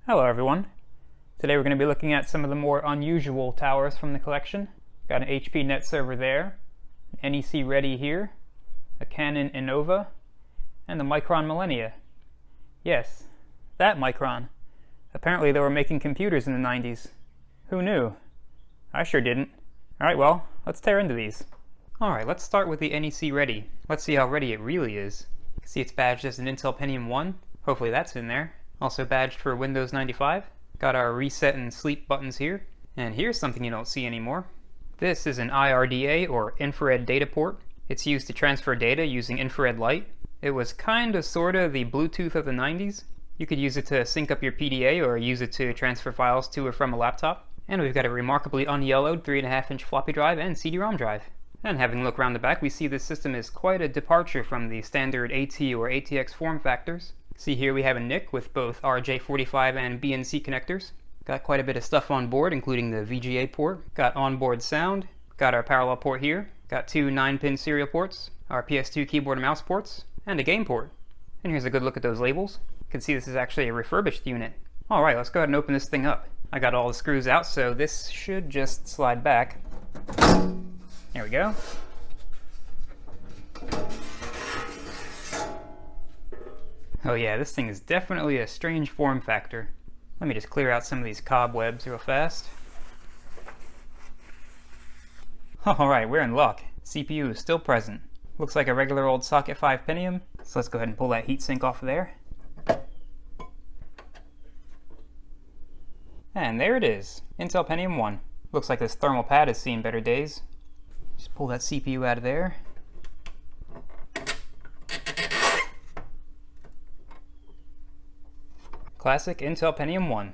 Hello everyone. Today we're going to be looking at some of the more unusual towers from the collection. Got an HP Net server there, an NEC Ready here, a Canon Innova, and the Micron Millennia. Yes, that Micron. Apparently they were making computers in the 90s. Who knew? I sure didn't. Alright, well, let's tear into these. Alright, let's start with the NEC Ready. Let's see how ready it really is. You can see it's badged as an Intel Pentium 1. Hopefully that's in there. Also badged for Windows 95. Got our reset and sleep buttons here. And here's something you don't see anymore. This is an IRDA, or infrared data port. It's used to transfer data using infrared light. It was kinda sorta the Bluetooth of the 90s. You could use it to sync up your PDA or use it to transfer files to or from a laptop. And we've got a remarkably unyellowed 3.5-inch floppy drive and CD-ROM drive. And having a look around the back, we see this system is quite a departure from the standard AT or ATX form factors. See here we have a NIC with both RJ45 and BNC connectors. Got quite a bit of stuff on board, including the VGA port. Got onboard sound. Got our parallel port here. Got two 9-pin serial ports, our PS2 keyboard and mouse ports, and a game port. And here's a good look at those labels. You can see this is actually a refurbished unit. Alright, let's go ahead and open this thing up. I got all the screws out, so this should just slide back. There we go. Oh yeah, this thing is definitely a strange form factor. Let me just clear out some of these cobwebs real fast. Alright, we're in luck. CPU is still present. Looks like a regular old Socket 5 Pentium, so let's go ahead and pull that heatsink off of there. And there it is, Intel Pentium 1. Looks like this thermal pad has seen better days. Just pull that CPU out of there. Classic Intel Pentium 1.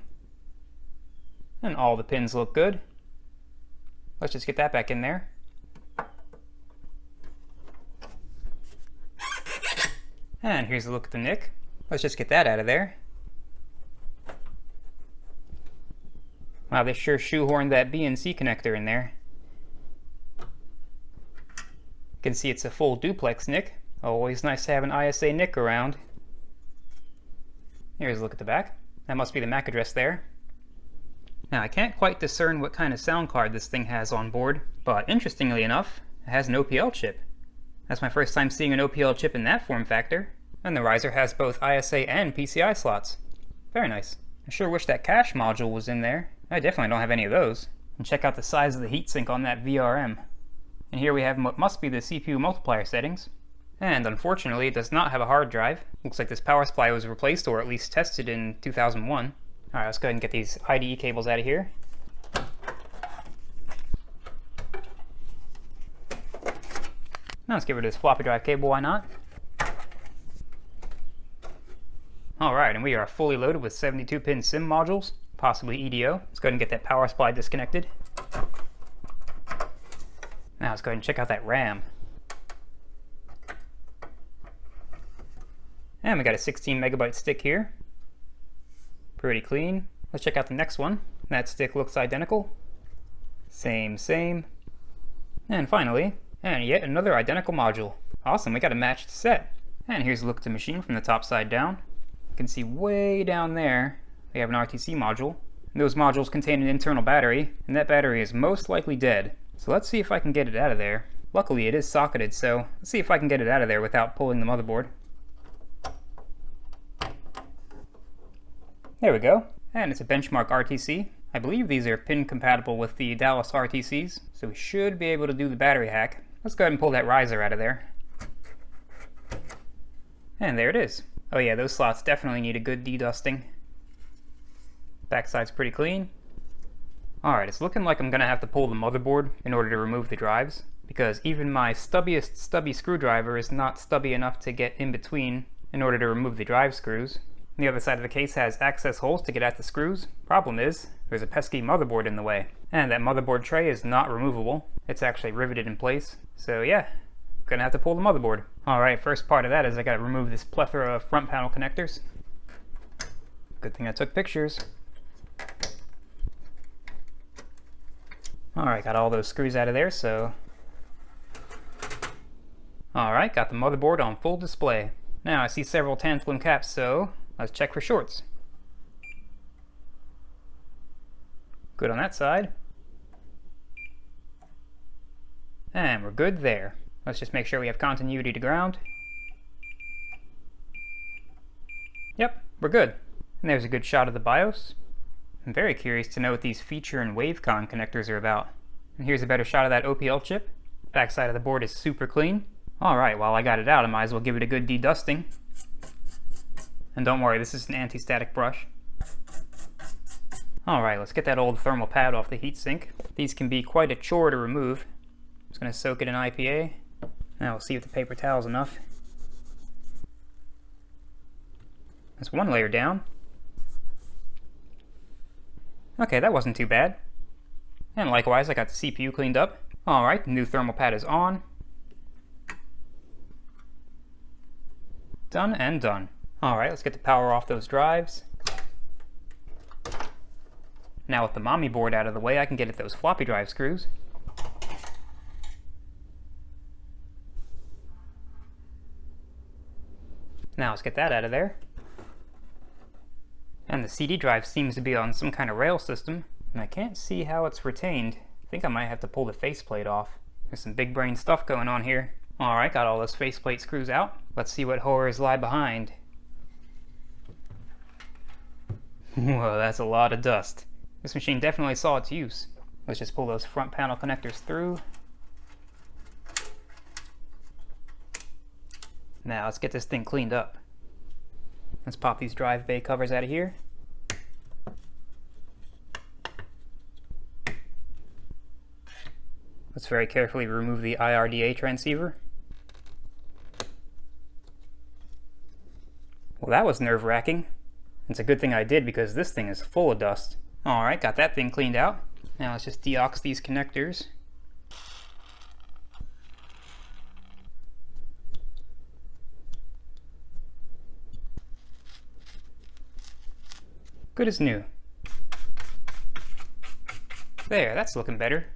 And all the pins look good. Let's just get that back in there. And here's a look at the NIC. Let's just get that out of there. Wow, they sure shoehorned that BNC connector in there. You can see it's a full duplex NIC. Always nice to have an ISA NIC around. Here's a look at the back. That must be the MAC address there. Now I can't quite discern what kind of sound card this thing has on board, but interestingly enough, it has an OPL chip. That's my first time seeing an OPL chip in that form factor. And the riser has both ISA and PCI slots. Very nice. I sure wish that cache module was in there. I definitely don't have any of those. And check out the size of the heatsink on that VRM. And here we have what must be the CPU multiplier settings. And unfortunately, it does not have a hard drive. Looks like this power supply was replaced or at least tested in 2001. Alright, let's go ahead and get these IDE cables out of here. Now let's get rid of this floppy drive cable, why not? Alright, and we are fully loaded with 72-pin SIM modules, possibly EDO. Let's go ahead and get that power supply disconnected. Now let's go ahead and check out that RAM. And we got a 16 megabyte stick here. Pretty clean. Let's check out the next one. That stick looks identical. Same. And finally, and yet another identical module. Awesome, we got a matched set. And here's a look at the machine from the top side down. You can see way down there, we have an RTC module. And those modules contain an internal battery, and that battery is most likely dead. So let's see if I can get it out of there. Luckily it is socketed, so let's see if I can get it out of there without pulling the motherboard. There we go, and it's a benchmark RTC. I believe these are pin compatible with the Dallas RTCs, so we should be able to do the battery hack. Let's go ahead and pull that riser out of there. And there it is. Oh yeah, those slots definitely need a good dedusting. Backside's pretty clean. Alright, it's looking like I'm gonna have to pull the motherboard in order to remove the drives, because even my stubbiest stubby screwdriver is not stubby enough to get in between in order to remove the drive screws. The other side of the case has access holes to get at the screws. Problem is, there's a pesky motherboard in the way. And that motherboard tray is not removable. It's actually riveted in place. So yeah, gonna have to pull the motherboard. Alright, first part of that is I gotta remove this plethora of front panel connectors. Good thing I took pictures. Alright, got all those screws out of there, so... Alright, got the motherboard on full display. Now I see several tantalum caps, so let's check for shorts. Good on that side. And we're good there. Let's just make sure we have continuity to ground. Yep, we're good. And there's a good shot of the BIOS. I'm very curious to know what these feature and wavecon connectors are about. And here's a better shot of that OPL chip. Backside of the board is super clean. Alright, while I got it out, I might as well give it a good de-dusting. And don't worry, this is an anti-static brush. Alright, let's get that old thermal pad off the heatsink. These can be quite a chore to remove. I'm just going to soak it in IPA. Now we'll see if the paper towel's enough. That's one layer down. Okay, that wasn't too bad. And likewise, I got the CPU cleaned up. Alright, the new thermal pad is on. Done and done. Alright, let's get the power off those drives. Now with the mommy board out of the way, I can get at those floppy drive screws. Now let's get that out of there. And the CD drive seems to be on some kind of rail system, and I can't see how it's retained. I think I might have to pull the faceplate off. There's some big brain stuff going on here. Alright, got all those faceplate screws out. Let's see what horrors lie behind. Whoa, that's a lot of dust. This machine definitely saw its use. Let's just pull those front panel connectors through. Now let's get this thing cleaned up. Let's pop these drive bay covers out of here. Let's very carefully remove the IRDA transceiver. Well, that was nerve-wracking. It's a good thing I did because this thing is full of dust. Alright, got that thing cleaned out. Now let's just deox these connectors. Good as new. There, that's looking better.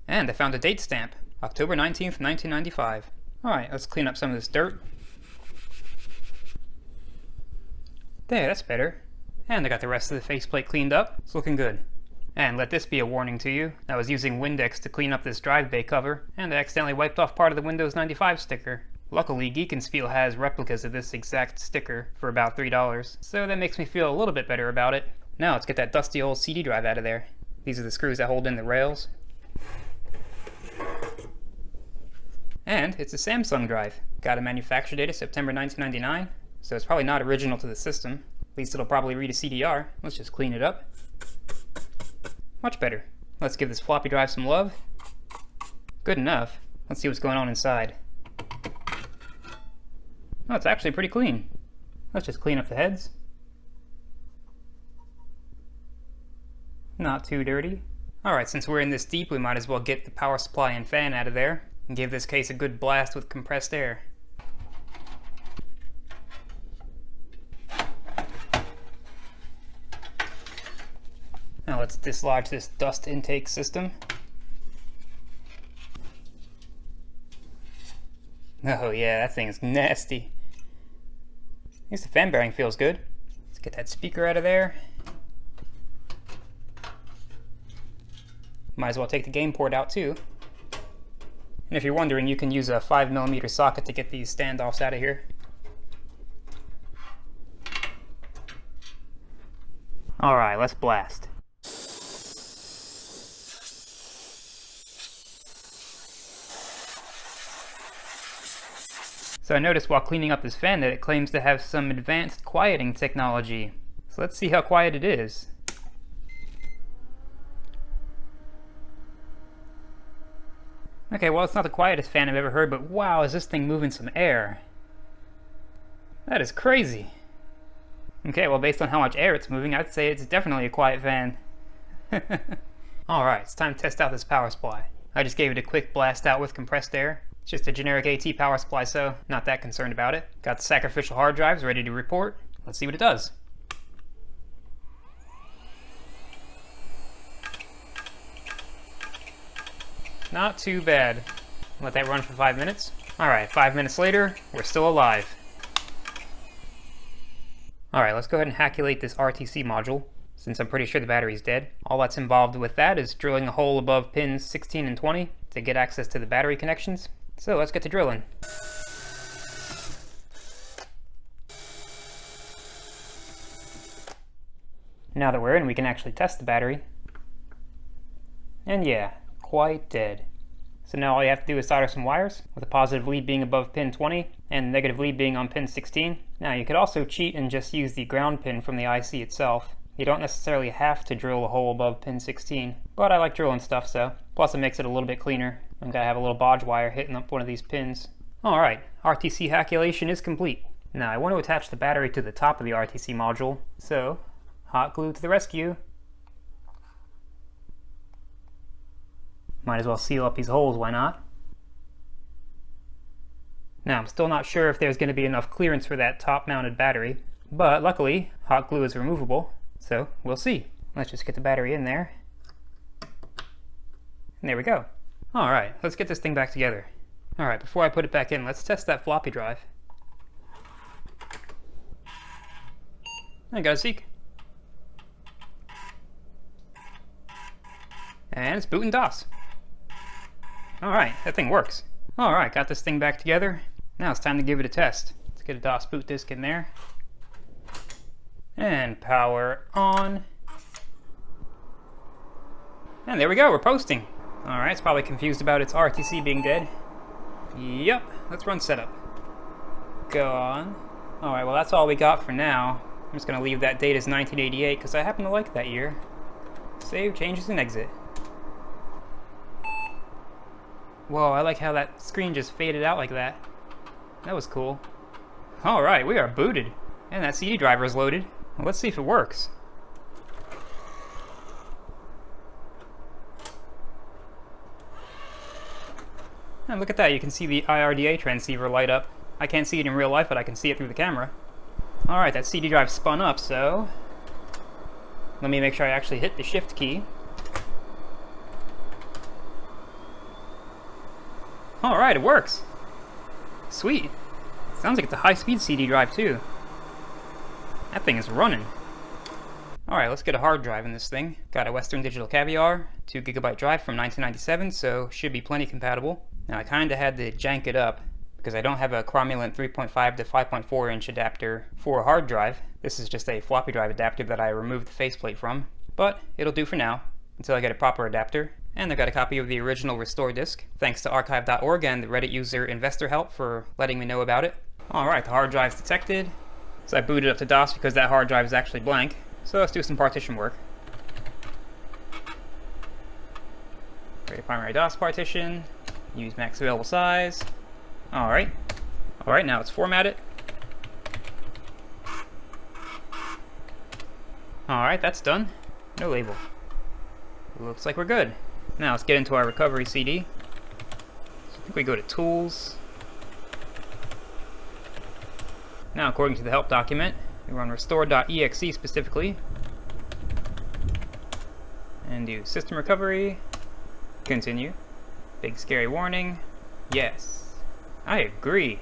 And I found a date stamp, October 19th, 1995. Alright, let's clean up some of this dirt. There, that's better. And I got the rest of the faceplate cleaned up. It's looking good. And let this be a warning to you. I was using Windex to clean up this drive bay cover, and I accidentally wiped off part of the Windows 95 sticker. Luckily, Geek & Spiel has replicas of this exact sticker for about $3, so that makes me feel a little bit better about it. Now let's get that dusty old CD drive out of there. These are the screws that hold in the rails. And it's a Samsung drive. Got a manufacture date of September 1999, so it's probably not original to the system. At least it'll probably read a CDR. Let's just clean it up. Much better. Let's give this floppy drive some love. Good enough. Let's see what's going on inside. Oh, it's actually pretty clean. Let's just clean up the heads. Not too dirty. Alright, since we're in this deep, we might as well get the power supply and fan out of there and give this case a good blast with compressed air. Now let's dislodge this dust intake system. Oh yeah, that thing's nasty. At least the fan bearing feels good. Let's get that speaker out of there. Might as well take the game port out too. And if you're wondering, you can use a 5mm socket to get these standoffs out of here. Alright, let's blast. So I noticed while cleaning up this fan that it claims to have some advanced quieting technology. So let's see how quiet it is. Okay, well, it's not the quietest fan I've ever heard, but wow, is this thing moving some air. That is crazy. Okay, well, based on how much air it's moving, I'd say it's definitely a quiet fan. Alright, it's time to test out this power supply. I just gave it a quick blast out with compressed air. It's just a generic AT power supply, so not that concerned about it. Got the sacrificial hard drives ready to report. Let's see what it does. Not too bad. Let that run for 5 minutes. Alright, 5 minutes later, we're still alive. Alright, let's go ahead and hackulate this RTC module. since I'm pretty sure the battery's dead. All that's involved with that is drilling a hole above pins 16 and 20 to get access to the battery connections. So let's get to drilling. Now that we're in, we can actually test the battery. And yeah, quite dead. So now all you have to do is solder some wires, with the positive lead being above pin 20 and the negative lead being on pin 16. Now you could also cheat and just use the ground pin from the IC itself. You don't necessarily have to drill a hole above pin 16, but I like drilling stuff, so. Plus it makes it a little bit cleaner. I'm gonna have a little bodge wire hitting up one of these pins. Alright, RTC calculation is complete. Now I want to attach the battery to the top of the RTC module, so hot glue to the rescue. Might as well seal up these holes, why not? Now, I'm still not sure if there's going to be enough clearance for that top-mounted battery, but luckily, hot glue is removable, so we'll see. Let's just get the battery in there. And there we go. Alright, let's get this thing back together. Alright, before I put it back in, let's test that floppy drive. I got a seek. And it's booting DOS. Alright, that thing works. Alright, got this thing back together. Now it's time to give it a test. Let's get a DOS boot disk in there. And power on. And there we go, we're posting. Alright, it's probably confused about its RTC being dead. Yep, let's run setup. Go on. Alright, well that's all we got for now. I'm just going to leave that date as 1988 because I happen to like that year. Save, changes, and exit. Whoa, I like how that screen just faded out like that. That was cool. Alright, we are booted. And that CD driver is loaded. Well, let's see if it works. And look at that, you can see the IRDA transceiver light up. I can't see it in real life, but I can see it through the camera. Alright, that CD drive spun up, so let me make sure I actually hit the shift key. Alright, it works. Sweet. Sounds like it's a high-speed CD drive too. That thing is running. Alright, let's get a hard drive in this thing. Got a Western Digital Caviar, 2 GB drive from 1997, so should be plenty compatible. Now I kinda had to jank it up because I don't have a Cromulent 3.5 to 5.4 inch adapter for a hard drive. This is just a floppy drive adapter that I removed the faceplate from. But it'll do for now, until I get a proper adapter. And I've got a copy of the original restore disk, thanks to archive.org and the Reddit user Investor Help for letting me know about it. Alright, the hard drive's detected. So I booted up to DOS because that hard drive is actually blank. So let's do some partition work. Create a primary DOS partition. Use max available size. Alright. Alright, now let's format it. Alright, that's done. No label. Looks like we're good. Now let's get into our recovery CD. So I think we go to Tools. Now according to the help document, we run restore.exe specifically. And do system recovery. Continue. Big scary warning. Yes. I agree.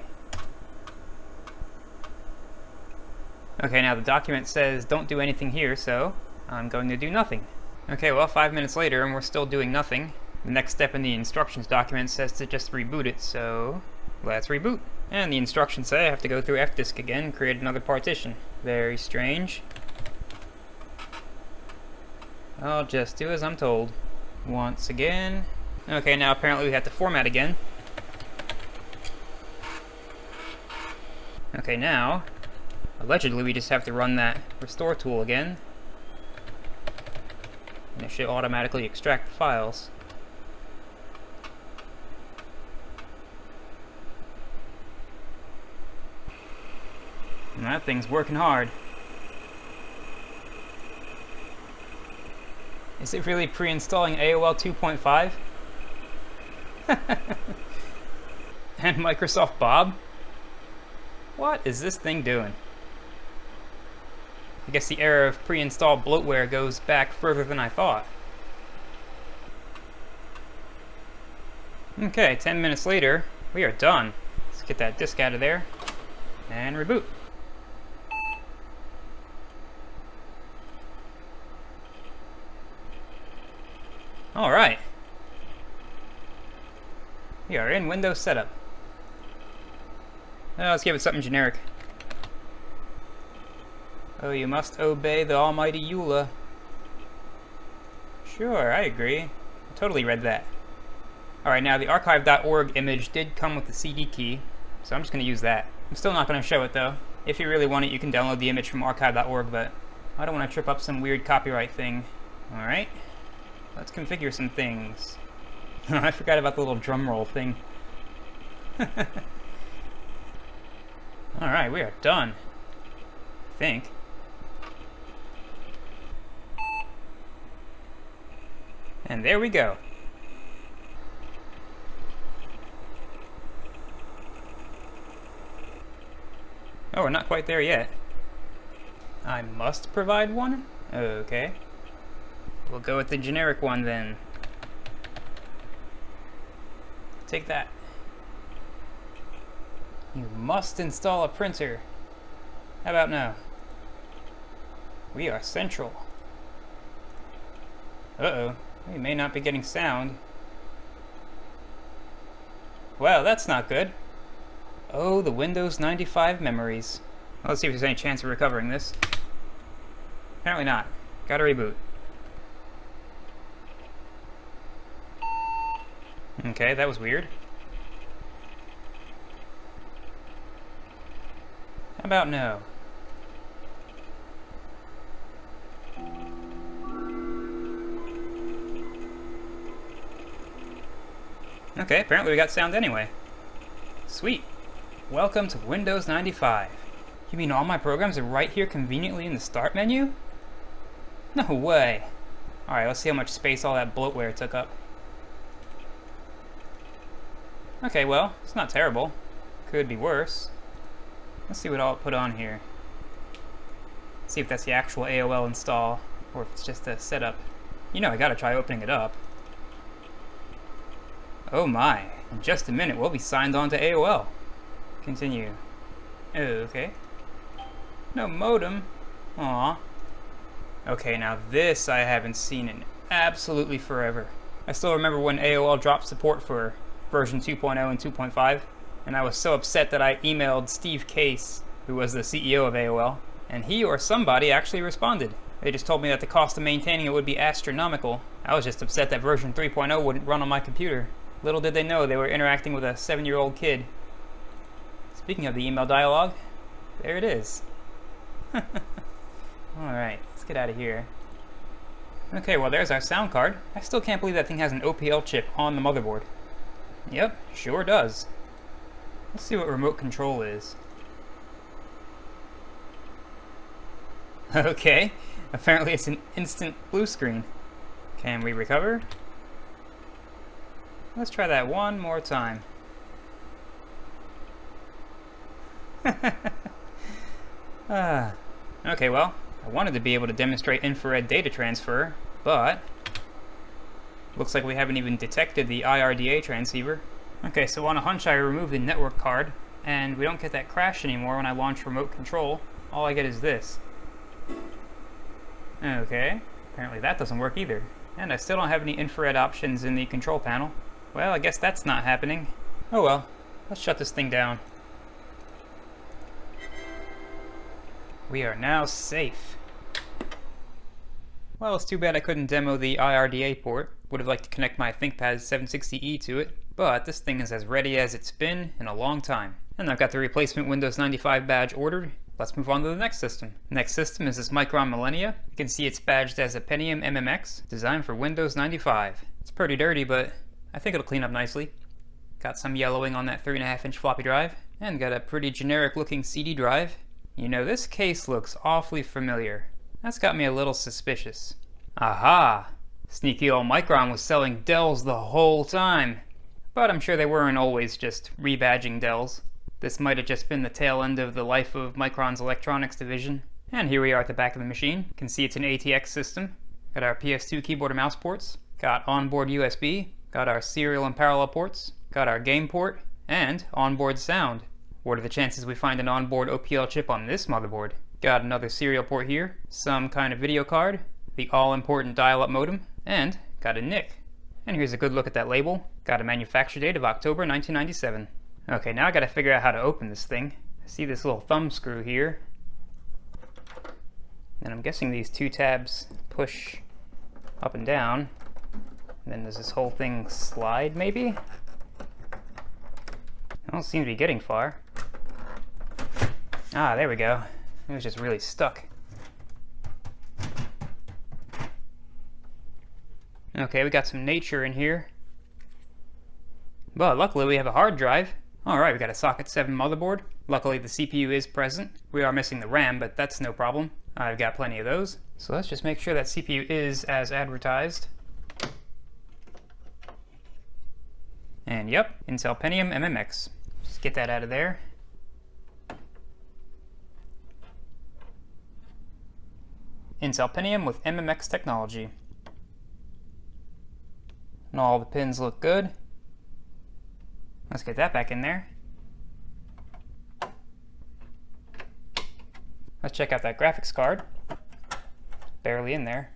Okay, now the document says don't do anything here, so I'm going to do nothing. Okay, well, 5 minutes later and we're still doing nothing. The next step in the instructions document says to just reboot it, so let's reboot. And the instructions say I have to go through fdisk again and create another partition. Very strange. I'll just do as I'm told. Once again. Okay, now apparently we have to format again. Okay, now, allegedly we just have to run that restore tool again. And it should automatically extract the files. And that thing's working hard. Is it really pre-installing AOL 2.5? And Microsoft Bob? What is this thing doing? I guess the era of pre-installed bloatware goes back further than I thought. Okay, 10 minutes later, we are done. Let's get that disk out of there and reboot. Alright. We are in Windows Setup. Let's give it something generic. Oh, you must obey the almighty EULA. Sure, I agree. I totally read that. Alright, now the archive.org image did come with the CD key, so I'm just going to use that. I'm still not going to show it though. If you really want it, you can download the image from archive.org, but I don't want to trip up some weird copyright thing. Alright, let's configure some things. I forgot about the little drum roll thing. Alright, we are done. I think. And there we go. Oh, we're not quite there yet. I must provide one? Okay. We'll go with the generic one then. Take that. You must install a printer. How about now? We are central. Uh-oh. We may not be getting sound. Well, that's not good. Oh, the Windows 95 memories. Well, let's see if there's any chance of recovering this. Apparently not. Gotta reboot. Okay, that was weird. How about no? Okay, apparently we got sound anyway. Sweet. Welcome to Windows 95. You mean all my programs are right here conveniently in the Start menu? No way. Alright, let's see how much space all that bloatware took up. Okay, well, it's not terrible. Could be worse. Let's see what I'll put on here. See if that's the actual AOL install, or if it's just a setup. You know I gotta try opening it up. Oh my, in just a minute we'll be signed on to AOL. Continue. Okay. No modem. Aw. Okay, now this I haven't seen in absolutely forever. I still remember when AOL dropped support for version 2.0 and 2.5, and I was so upset that I emailed Steve Case, who was the CEO of AOL, and he or somebody actually responded. They just told me that the cost of maintaining it would be astronomical. I was just upset that version 3.0 wouldn't run on my computer. Little did they know they were interacting with a 7-year-old kid. Speaking of the email dialogue, there it is. Alright, let's get out of here. Okay, well there's our sound card. I still can't believe that thing has an OPL chip on the motherboard. Yep, sure does. Let's see what remote control is. Okay, apparently it's an instant blue screen. Can we recover? Let's try that one more time. Okay, well, I wanted to be able to demonstrate infrared data transfer, but looks like we haven't even detected the IRDA transceiver. Okay, so on a hunch I remove the network card, and we don't get that crash anymore when I launch remote control. All I get is this. Okay, apparently that doesn't work either. And I still don't have any infrared options in the control panel. Well, I guess that's not happening. Oh well, let's shut this thing down. We are now safe. Well, it's too bad I couldn't demo the IRDA port. Would have liked to connect my ThinkPad 760E to it, but this thing is as ready as it's been in a long time. And I've got the replacement Windows 95 badge ordered. Let's move on to the next system. Next system is this Micron Millennia. You can see it's badged as a Pentium MMX, designed for Windows 95. It's pretty dirty, but I think it'll clean up nicely. Got some yellowing on that 3.5-inch floppy drive, and got a pretty generic looking CD drive. You know, this case looks awfully familiar. That's got me a little suspicious. Aha! Sneaky old Micron was selling Dells the whole time. But I'm sure they weren't always just rebadging Dells. This might have just been the tail end of the life of Micron's electronics division. And here we are at the back of the machine. You can see it's an ATX system. Got our PS2 keyboard and mouse ports. Got onboard USB. Got our serial and parallel ports. Got our game port. And onboard sound. What are the chances we find an onboard OPL chip on this motherboard? Got another serial port here. Some kind of video card. The all-important dial-up modem. And got a NIC. And here's a good look at that label. Got a manufacture date of October 1997. Okay, now I gotta figure out how to open this thing. I see this little thumb screw here. And I'm guessing these two tabs push up and down. And then does this whole thing slide, maybe? I don't seem to be getting far. Ah, there we go. It was just really stuck. Okay, we got some nature in here. But luckily we have a hard drive. Alright, we got a socket 7 motherboard. Luckily the CPU is present. We are missing the RAM, but that's no problem. I've got plenty of those. So let's just make sure that CPU is as advertised. And yep, Intel Pentium MMX. Just get that out of there. Intel Pentium with MMX technology. And all the pins look good. Let's get that back in there. Let's check out that graphics card. Barely in there.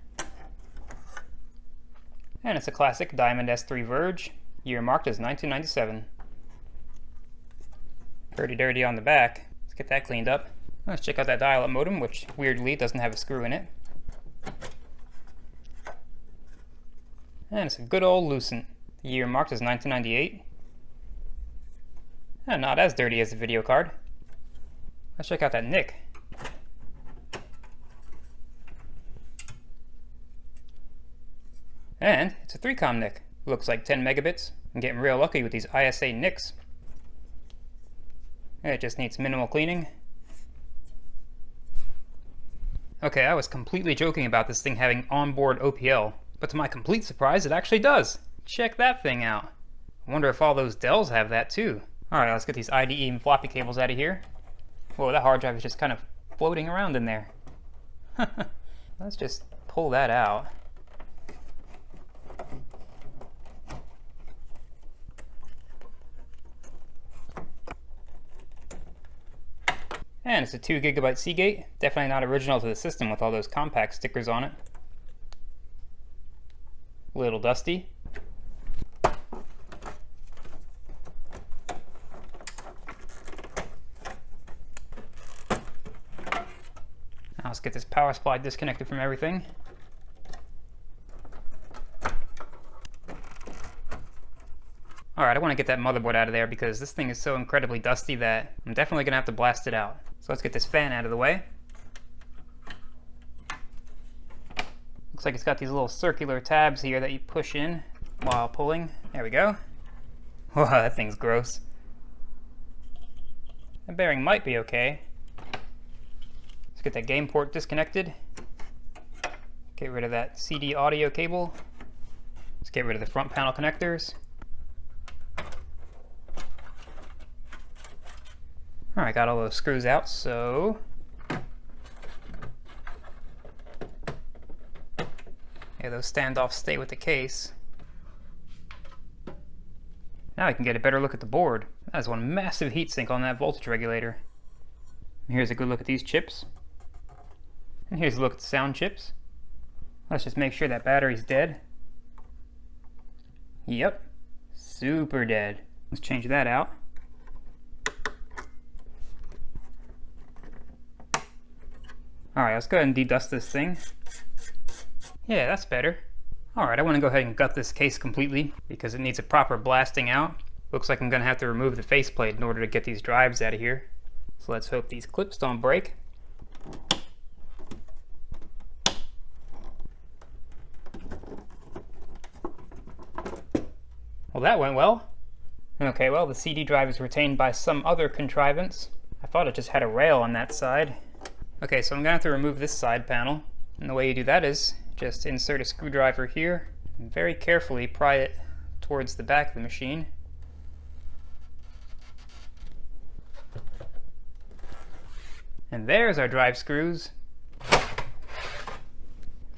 And it's a classic Diamond S3 Verge, year marked as 1997. Pretty dirty on the back. Let's get that cleaned up. Let's check out that dial-up modem, which weirdly doesn't have a screw in it. And it's a good old Lucent, the year marked as 1998. And not as dirty as the video card. Let's check out that NIC. And it's a 3-COM NIC. Looks like 10 megabits. I'm getting real lucky with these ISA NICs. It just needs minimal cleaning. Okay, I was completely joking about this thing having onboard OPL, but to my complete surprise, it actually does. Check that thing out. I wonder if all those Dells have that too. Alright, let's get these IDE and floppy cables out of here. Whoa, that hard drive is just kind of floating around in there. Let's just pull that out. And it's a 2 gigabyte Seagate. Definitely not original to the system with all those compact stickers on it. A little dusty. Now let's get this power supply disconnected from everything. Alright, I want to get that motherboard out of there because this thing is so incredibly dusty that I'm definitely going to have to blast it out. So let's get this fan out of the way. Looks like it's got these little circular tabs here that you push in while pulling. There we go. Wow, that thing's gross. The bearing might be okay. Let's get that game port disconnected. Get rid of that CD audio cable. Let's get rid of the front panel connectors. Alright, got all those screws out, so yeah, those standoffs stay with the case. Now I can get a better look at the board. That is one massive heatsink on that voltage regulator. And here's a good look at these chips. And here's a look at the sound chips. Let's just make sure that battery's dead. Yep, super dead. Let's change that out. Alright, let's go ahead and dedust this thing. Yeah, that's better. Alright, I want to go ahead and gut this case completely because it needs a proper blasting out. Looks like I'm going to have to remove the faceplate in order to get these drives out of here. So let's hope these clips don't break. Well, that went well. Okay, well, the CD drive is retained by some other contrivance. I thought it just had a rail on that side. Okay, so I'm going to have to remove this side panel. And the way you do that is just insert a screwdriver here and very carefully pry it towards the back of the machine. And there's our drive screws.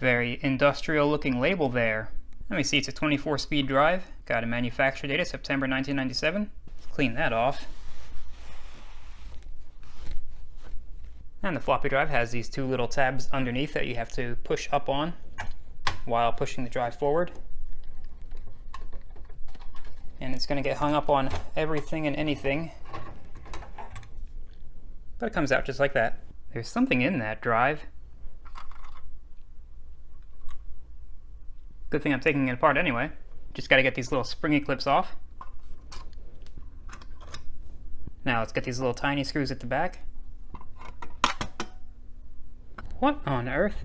Very industrial looking label there. Let me see, it's a 24-speed drive. Got a manufacture date of September 1997. Let's clean that off. And the floppy drive has these two little tabs underneath that you have to push up on while pushing the drive forward. and it's going to get hung up on everything and anything. But it comes out just like that. There's something in that drive. Good thing I'm taking it apart anyway. Just got to get these little springy clips off. Now let's get these little tiny screws at the back. What on earth?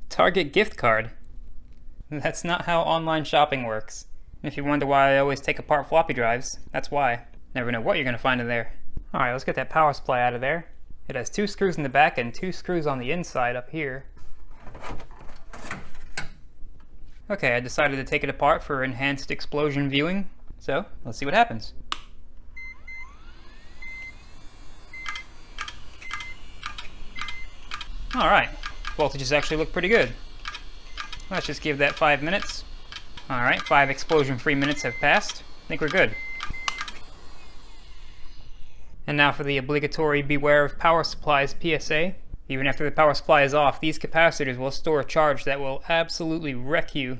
Target gift card. That's not how online shopping works. If you wonder why I always take apart floppy drives, that's why. Never know what you're going to find in there. Alright, let's get that power supply out of there. It has 2 screws in the back and 2 screws on the inside up here. Okay, I decided to take it apart for enhanced explosion viewing, so let's see what happens. Alright, voltages actually look pretty good. Let's just give that 5 minutes. Alright, 5 explosion-free minutes have passed. I think we're good. And now for the obligatory beware of power supplies PSA. Even after the power supply is off, these capacitors will store a charge that will absolutely wreck you.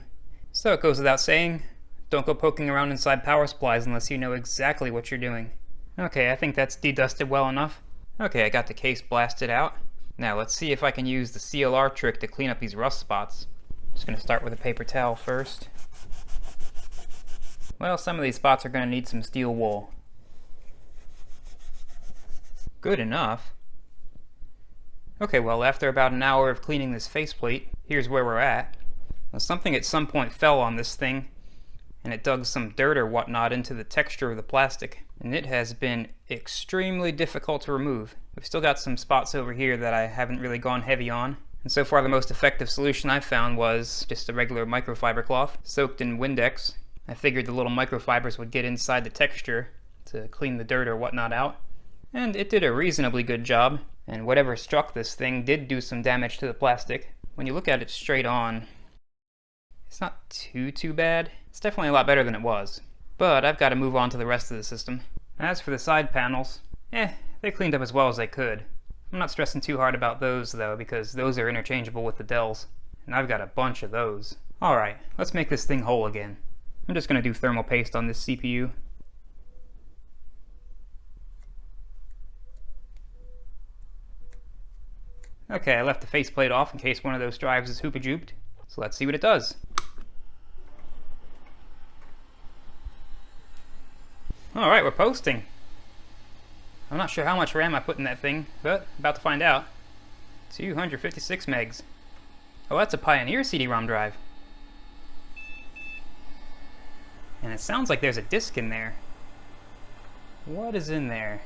So it goes without saying, don't go poking around inside power supplies unless you know exactly what you're doing. Okay, I think that's dedusted well enough. Okay, I got the case blasted out. Now let's see if I can use the CLR trick to clean up these rust spots. Just going to start with a paper towel first. Well, some of these spots are going to need some steel wool. Good enough. Okay, well, after about an hour of cleaning this faceplate, here's where we're at. Now, something at some point fell on this thing, and it dug some dirt or whatnot into the texture of the plastic, and it has been extremely difficult to remove. We've still got some spots over here that I haven't really gone heavy on, and so far the most effective solution I've found was just a regular microfiber cloth soaked in Windex. I figured the little microfibers would get inside the texture to clean the dirt or whatnot out, and it did a reasonably good job, and whatever struck this thing did do some damage to the plastic. When you look at it straight on, it's not too bad. It's definitely a lot better than it was, but I've got to move on to the rest of the system. As for the side panels, they cleaned up as well as they could. I'm not stressing too hard about those though, because those are interchangeable with the Dells, and I've got a bunch of those. Alright, let's make this thing whole again. I'm just going to do thermal paste on this CPU. Okay, I left the faceplate off in case one of those drives is hoopa-jooped, so let's see what it does. Alright, we're posting. I'm not sure how much RAM I put in that thing, but about to find out. 256 megs. Oh, that's a Pioneer CD-ROM drive. And it sounds like there's a disc in there. What is in there?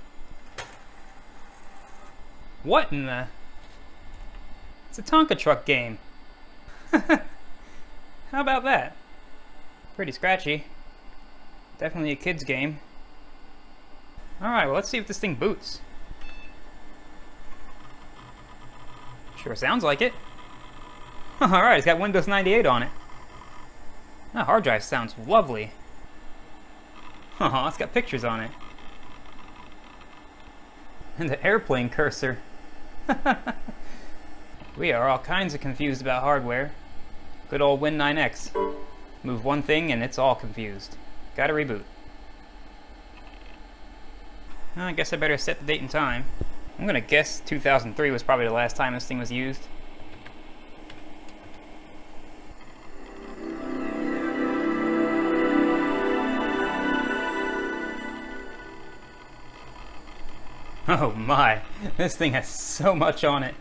What in the... It's a Tonka truck game. How about that? Pretty scratchy. Definitely a kid's game. Alright, well, let's see if this thing boots. Sure sounds like it. Alright, it's got Windows 98 on it. That hard drive sounds lovely. It's got pictures on it. And the airplane cursor. We are all kinds of confused about hardware. Good old Win9X. Move one thing and it's all confused. Gotta reboot. I guess I better set the date and time. I'm gonna guess 2003 was probably the last time this thing was used. Oh my, this thing has so much on it.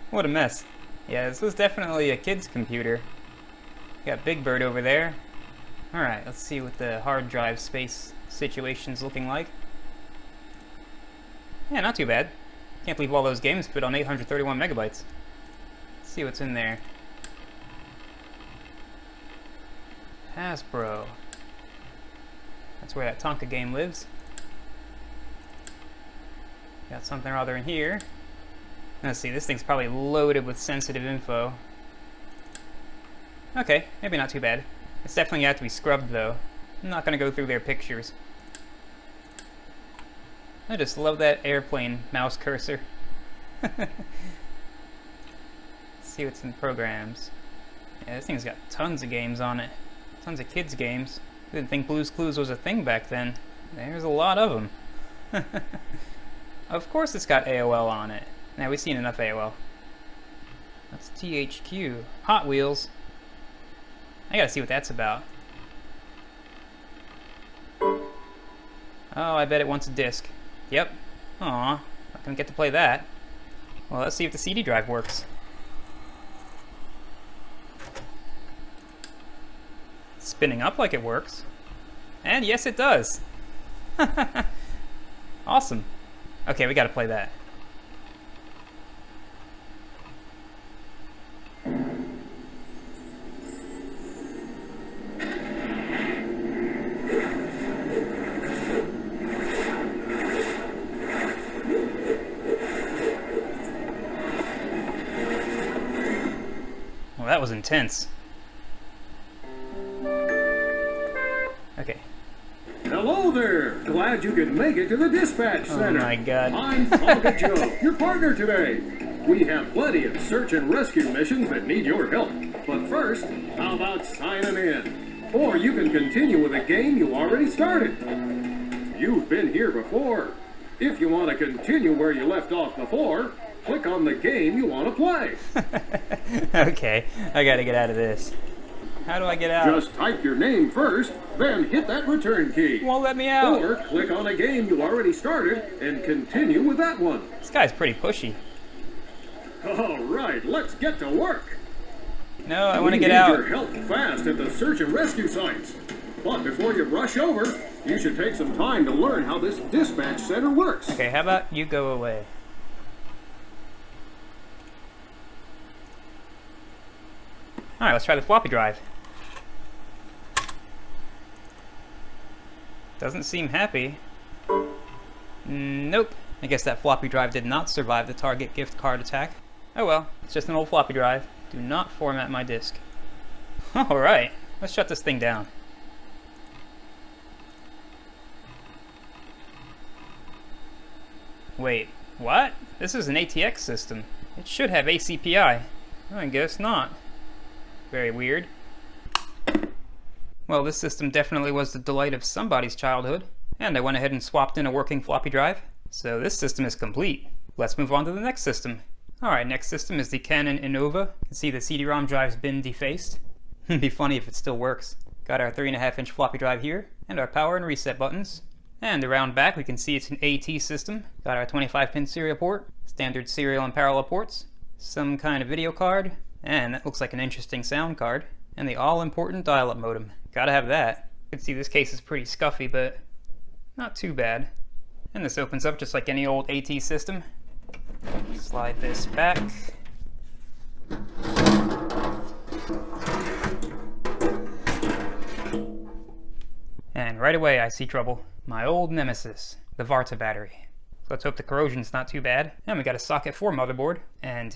What a mess. Yeah, this was definitely a kid's computer. Got Big Bird over there. Alright, let's see what the hard drive space situation's looking like. Yeah, not too bad. Can't believe all those games fit on 831 megabytes. Let's see what's in there. Hasbro. That's where that Tonka game lives. Got something or other in here. Let's see, this thing's probably loaded with sensitive info. Okay, maybe not too bad. It's definitely got to be scrubbed though. I'm not gonna go through their pictures. I just love that airplane mouse cursor. Let's see what's in programs. Yeah, this thing's got tons of games on it. Tons of kids' games. Didn't think Blue's Clues was a thing back then. There's a lot of them. Of course it's got AOL on it. Now, we've seen enough AOL. That's THQ. Hot Wheels. I gotta see what that's about. Oh, I bet it wants a disc. Yep. Aw, not gonna get to play that. Well, let's see if the CD drive works. Spinning up like it works. And yes, it does. Awesome. Okay, we gotta play that. Well, that was intense. Okay. Hello there! Glad you could make it to the dispatch center. Oh my God. I'm Foggy Joe, your partner today. We have plenty of search and rescue missions that need your help. But first, how about signing in? Or you can continue with a game you already started. You've been here before. If you want to continue where you left off before, click on the game you want to play. Okay, I gotta get out of this. How do I get out? Just type your name first, then hit that return key. Won't let me out. Or click on a game you already started and continue with that one. This guy's pretty pushy. All right, let's get to work. No, I want to We get need out. your help fast at the search and rescue sites. But before you rush over, you should take some time to learn how this dispatch center works. Okay, how about you go away? Alright, let's try the floppy drive. Doesn't seem happy. Nope. I guess that floppy drive did not survive the Target gift card attack. Oh well, it's just an old floppy drive. Do not format my disk. Alright, let's shut this thing down. Wait, what? This is an ATX system. It should have ACPI. I guess not. Very weird. Well, this system definitely was the delight of somebody's childhood, and I went ahead and swapped in a working floppy drive. So this system is complete. Let's move on to the next system. Alright, next system is the Canon Innova. You can see the CD-ROM drive's been defaced. It'd be funny if it still works. Got our 3.5-inch floppy drive here, and our power and reset buttons. And around back we can see it's an AT system. Got our 25-pin serial port, standard serial and parallel ports, some kind of video card, and that looks like an interesting sound card, and the all-important dial-up modem. Gotta have that. You can see this case is pretty scuffy, but not too bad. And this opens up just like any old AT system. Slide this back. And right away I see trouble. My old nemesis, the Varta battery. So let's hope the corrosion's not too bad. And we got a socket 4 motherboard, and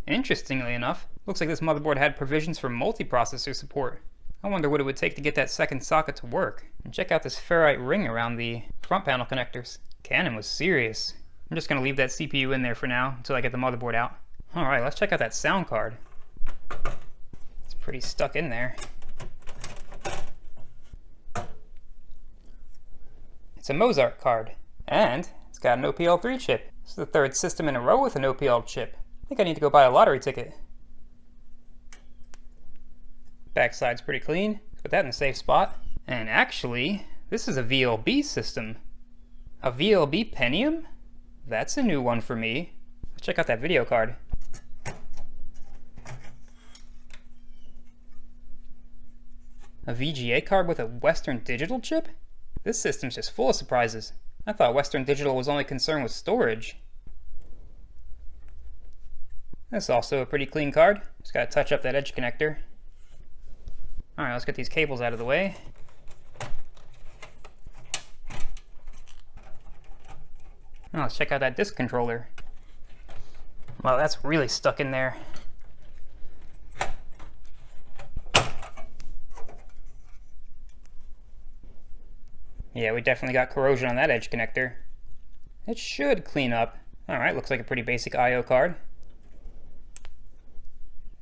interestingly enough, looks like this motherboard had provisions for multiprocessor support. I wonder what it would take to get that second socket to work. And check out this ferrite ring around the front panel connectors. Canon was serious. I'm just gonna leave that CPU in there for now until I get the motherboard out. Alright, let's check out that sound card. It's pretty stuck in there. It's a Mozart card, and it's got an OPL3 chip. This is the third system in a row with an OPL chip. I think I need to go buy a lottery ticket. Backside's pretty clean. Put that in a safe spot. And actually, this is a VLB system. A VLB Pentium? That's a new one for me. Let's check out that video card. A VGA card with a Western Digital chip? This system's just full of surprises. I thought Western Digital was only concerned with storage. That's also a pretty clean card. Just gotta touch up that edge connector. Alright, let's get these cables out of the way. Now let's check out that disk controller. Wow, that's really stuck in there. Yeah, we definitely got corrosion on that edge connector. It should clean up. Alright, looks like a pretty basic I/O card.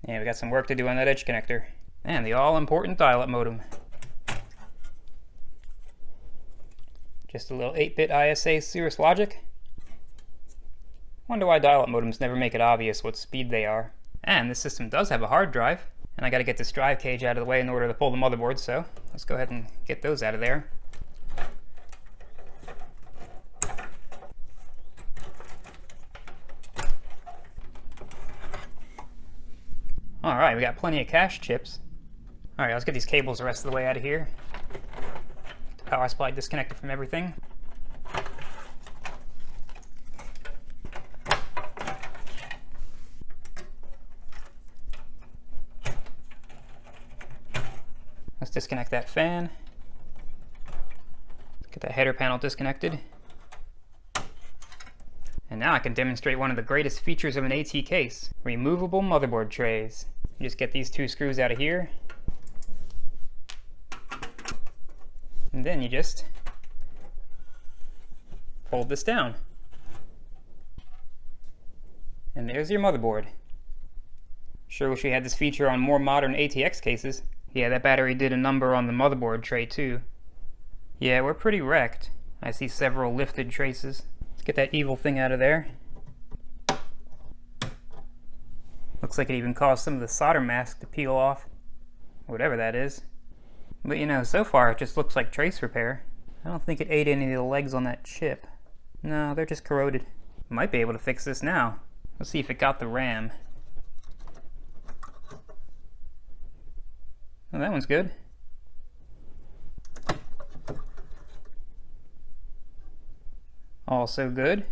Yeah, we got some work to do on that edge connector. And the all-important dial-up modem. Just a little 8-bit ISA Cirrus logic. Wonder why dial-up modems never make it obvious what speed they are. And this system does have a hard drive, and I gotta get this drive cage out of the way in order to pull the motherboard, so let's go ahead and get those out of there. Alright, we got plenty of cache chips. Alright, let's get these cables the rest of the way out of here. The power supply disconnected from everything. Let's disconnect that fan. Let's get that header panel disconnected. And now I can demonstrate one of the greatest features of an AT case, removable motherboard trays. You just get these 2 screws out of here. And then you just fold this down. And there's your motherboard. Sure wish we had this feature on more modern ATX cases. Yeah, that battery did a number on the motherboard tray too. Yeah, we're pretty wrecked. I see several lifted traces. Let's get that evil thing out of there. Looks like it even caused some of the solder mask to peel off. Whatever that is. But you know, so far it just looks like trace repair. I don't think it ate any of the legs on that chip. No, they're just corroded. Might be able to fix this now. Let's see if it got the RAM. Oh, that one's good. Also good.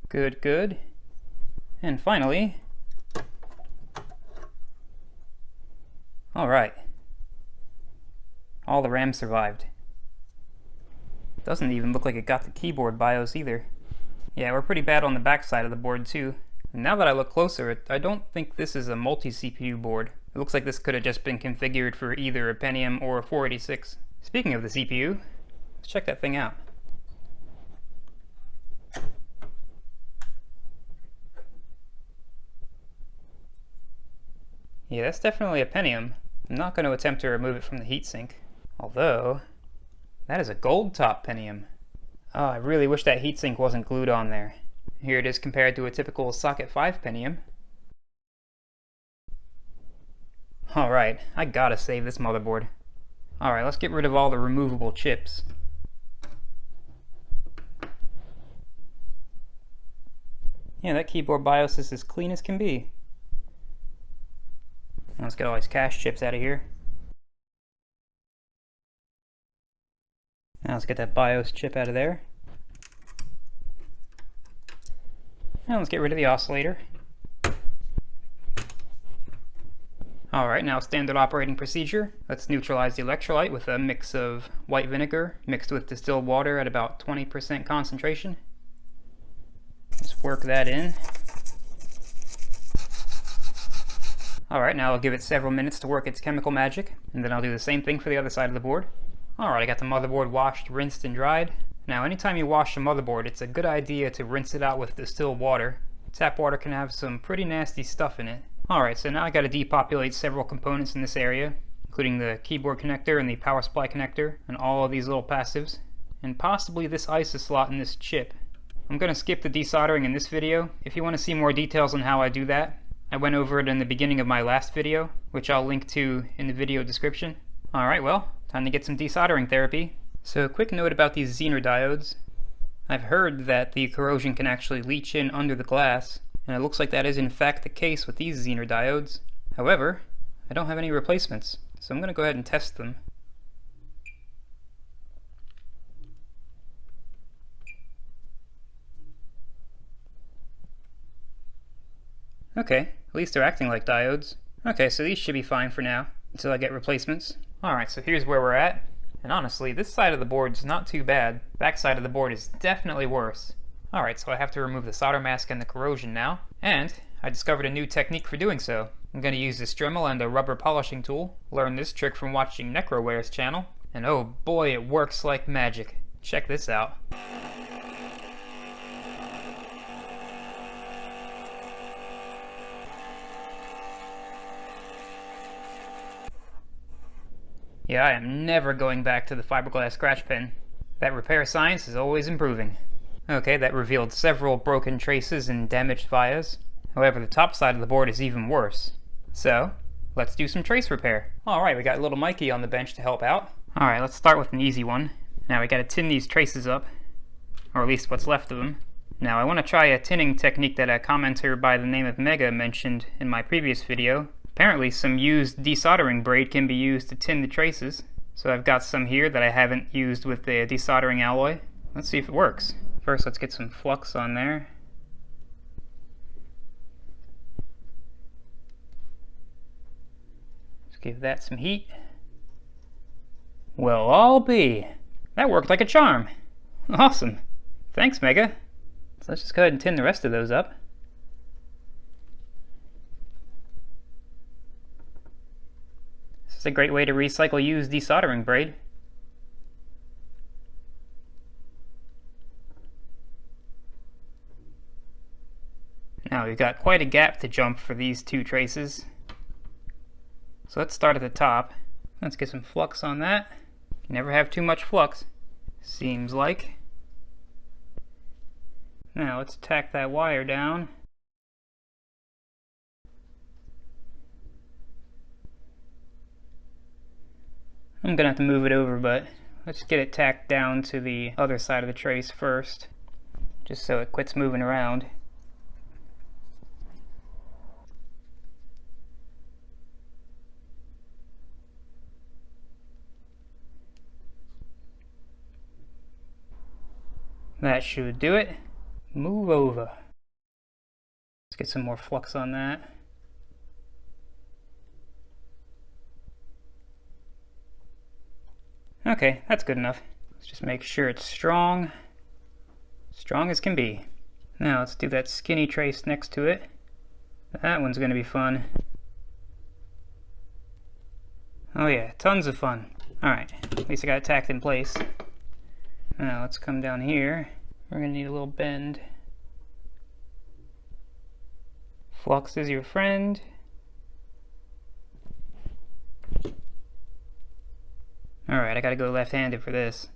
Good, good. And finally, all right. All the RAM survived. Doesn't even look like it got the keyboard BIOS either. Yeah, we're pretty bad on the back side of the board too. And now that I look closer, I don't think this is a multi-CPU board. It looks like this could have just been configured for either a Pentium or a 486. Speaking of the CPU, let's check that thing out. Yeah, that's definitely a Pentium. I'm not going to attempt to remove it from the heatsink. Although, that is a gold top Pentium. Oh, I really wish that heatsink wasn't glued on there. Here it is compared to a typical socket 5 Pentium. Alright, I gotta save this motherboard. Alright, let's get rid of all the removable chips. Yeah, that keyboard BIOS is as clean as can be. Let's get all these cache chips out of here. Now let's get that BIOS chip out of there. Now let's get rid of the oscillator. Alright, now standard operating procedure. Let's neutralize the electrolyte with a mix of white vinegar mixed with distilled water at about 20% concentration. Let's work that in. Alright, now I'll give it several minutes to work its chemical magic, and then I'll do the same thing for the other side of the board. Alright, I got the motherboard washed, rinsed, and dried. Now, anytime you wash a motherboard, it's a good idea to rinse it out with distilled water. Tap water can have some pretty nasty stuff in it. Alright, so now I gotta depopulate several components in this area, including the keyboard connector and the power supply connector, and all of these little passives, and possibly this ISA slot in this chip. I'm gonna skip the desoldering in this video. If you want to see more details on how I do that, I went over it in the beginning of my last video, which I'll link to in the video description. Alright, well, time to get some desoldering therapy. So a quick note about these Zener diodes. I've heard that the corrosion can actually leach in under the glass, and it looks like that is in fact the case with these Zener diodes. However, I don't have any replacements, so I'm going to go ahead and test them. Okay, at least they're acting like diodes. Okay, so these should be fine for now, until I get replacements. Alright, so here's where we're at. And honestly, this side of the board's not too bad. Back side of the board is definitely worse. Alright, so I have to remove the solder mask and the corrosion now. And I discovered a new technique for doing so. I'm going to use this Dremel and a rubber polishing tool. Learned this trick from watching Necroware's channel. And oh boy, it works like magic. Check this out. Yeah, I am never going back to the fiberglass scratch pen. That repair science is always improving. Okay, that revealed several broken traces and damaged vias. However, the top side of the board is even worse. So, let's do some trace repair. Alright, we got little Mikey on the bench to help out. Alright, let's start with an easy one. Now we gotta tin these traces up, or at least what's left of them. Now I want to try a tinning technique that a commenter by the name of Mega mentioned in my previous video. Apparently some used desoldering braid can be used to tin the traces. So I've got some here that I haven't used with the desoldering alloy. Let's see if it works. First let's get some flux on there. Let's give that some heat. Well, I'll be. That worked like a charm. Awesome. Thanks, Mega. So let's just go ahead and tin the rest of those up. This is a great way to recycle used desoldering braid. Now we've got quite a gap to jump for these two traces. So let's start at the top. Let's get some flux on that. You never have too much flux, seems like. Now let's tack that wire down. I'm gonna have to move it over, but let's get it tacked down to the other side of the trace first, just so it quits moving around. That should do it. Move over. Let's get some more flux on that. Okay, that's good enough. Let's just make sure it's strong. Strong as can be. Now let's do that skinny trace next to it. That one's going to be fun. Oh yeah, tons of fun. Alright, at least I got it tacked in place. Now let's come down here. We're going to need a little bend. Flux is your friend. Alright, I gotta go left-handed for this.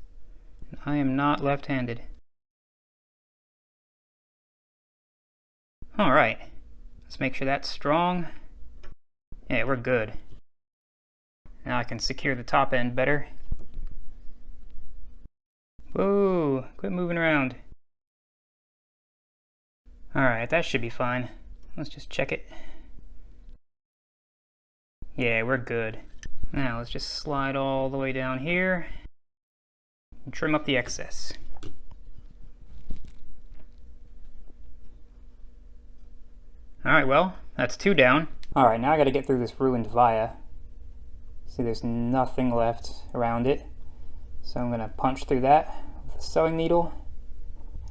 I am not left-handed. Alright, let's make sure that's strong. Yeah, we're good. Now I can secure the top end better. Whoa, quit moving around. Alright, that should be fine. Let's just check it. Yeah, we're good. Now let's just slide all the way down here and trim up the excess. Alright, well, that's two down. Alright, now I gotta get through this ruined via. See, there's nothing left around it. So I'm gonna punch through that with a sewing needle.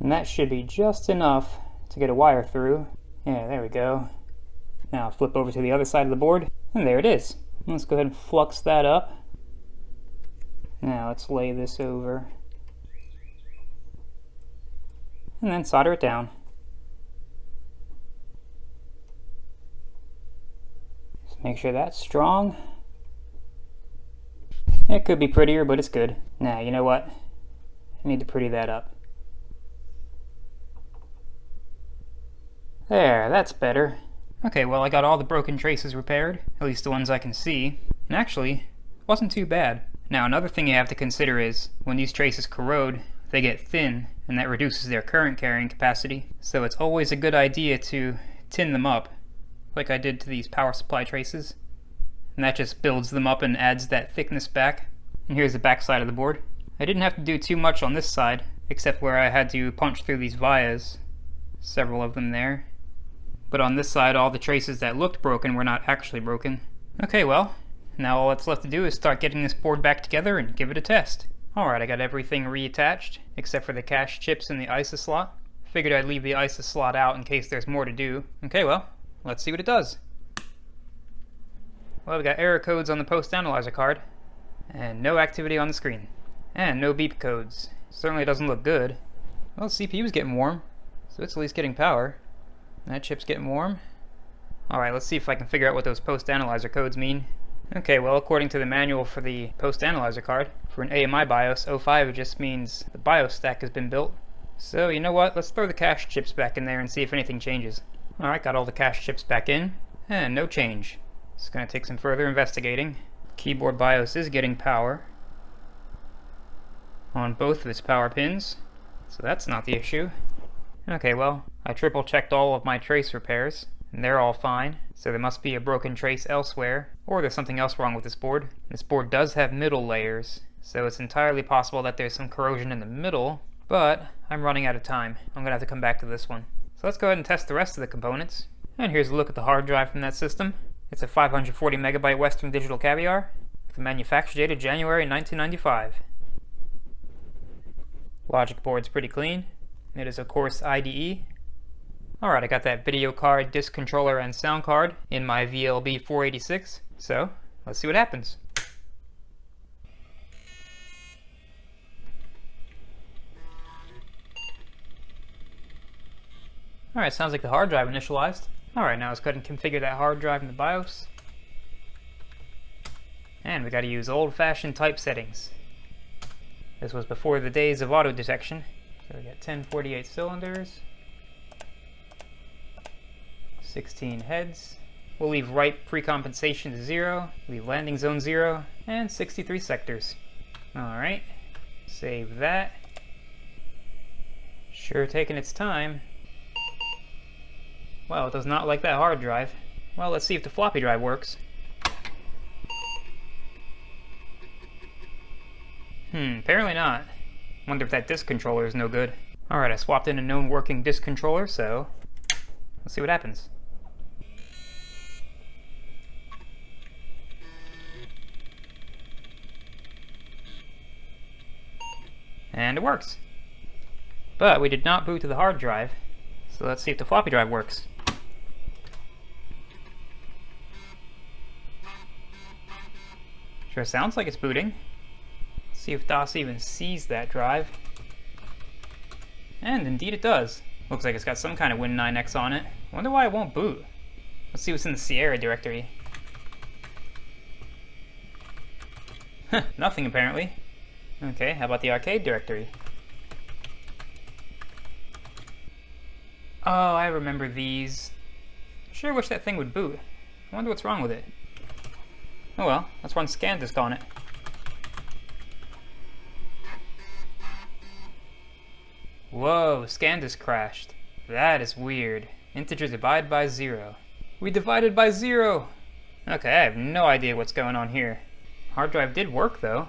And that should be just enough to get a wire through. Yeah, there we go. Now flip over to the other side of the board, and there it is. Let's go ahead and flux that up. Now let's lay this over. And then solder it down. Just make sure that's strong. It could be prettier, but it's good. Now, you know what? I need to pretty that up. There, that's better. Okay, well, I got all the broken traces repaired, at least the ones I can see, and actually, wasn't too bad. Now, another thing you have to consider is, when these traces corrode, they get thin, and that reduces their current carrying capacity, so it's always a good idea to tin them up, like I did to these power supply traces, and that just builds them up and adds that thickness back. And here's the back side of the board. I didn't have to do too much on this side, except where I had to punch through these vias, several of them there. But on this side, all the traces that looked broken were not actually broken. Okay, well, now all that's left to do is start getting this board back together and give it a test. Alright, I got everything reattached, except for the cache chips in the ISA slot. Figured I'd leave the ISA slot out in case there's more to do. Okay, well, let's see what it does. Well, we got error codes on the post analyzer card, and no activity on the screen. And no beep codes. Certainly doesn't look good. Well, the CPU's getting warm, so it's at least getting power. That chip's getting warm. Alright, let's see if I can figure out what those post analyzer codes mean. Okay, well, according to the manual for the post analyzer card, for an AMI BIOS, 05 just means the BIOS stack has been built. So, you know what? Let's throw the cache chips back in there and see if anything changes. Alright, got all the cache chips back in, and no change. It's going to take some further investigating. Keyboard BIOS is getting power on both of its power pins, so that's not the issue. Okay, well, I triple checked all of my trace repairs, and they're all fine, so there must be a broken trace elsewhere, or there's something else wrong with this board. This board does have middle layers, so it's entirely possible that there's some corrosion in the middle, but I'm running out of time. I'm gonna have to come back to this one. So let's go ahead and test the rest of the components. And here's a look at the hard drive from that system. It's a 540 megabyte Western Digital Caviar, with a manufacture date of January 1995. Logic board's pretty clean. It is of course IDE. Alright, I got that video card, disk controller, and sound card in my VLB 486, so let's see what happens. Alright, sounds like the hard drive initialized. Alright, now let's go ahead and configure that hard drive in the BIOS. And we gotta use old-fashioned type settings. This was before the days of auto detection. So we got 1048 cylinders, 16 heads. We'll leave right precompensation to 0, leave landing zone 0, and 63 sectors. Alright, save that. Sure taking its time. Well, it does not like that hard drive. Well, let's see if the floppy drive works. Apparently not. Wonder if that disk controller is no good. Alright, I swapped in a known working disk controller, so let's see what happens. And it works. But we did not boot to the hard drive, so let's see if the floppy drive works. Sure sounds like it's booting. Let's see if DOS even sees that drive. And indeed it does. Looks like it's got some kind of Win9X on it. Wonder why it won't boot. Let's see what's in the Sierra directory. Nothing apparently. Okay, how about the arcade directory? Oh, I remember these. Sure wish that thing would boot. I wonder what's wrong with it. Oh well, let's run ScanDisk on it. Whoa, ScanDisk crashed. That is weird. Integer divide by 0. We divided by 0! Okay, I have no idea what's going on here. Hard drive did work though.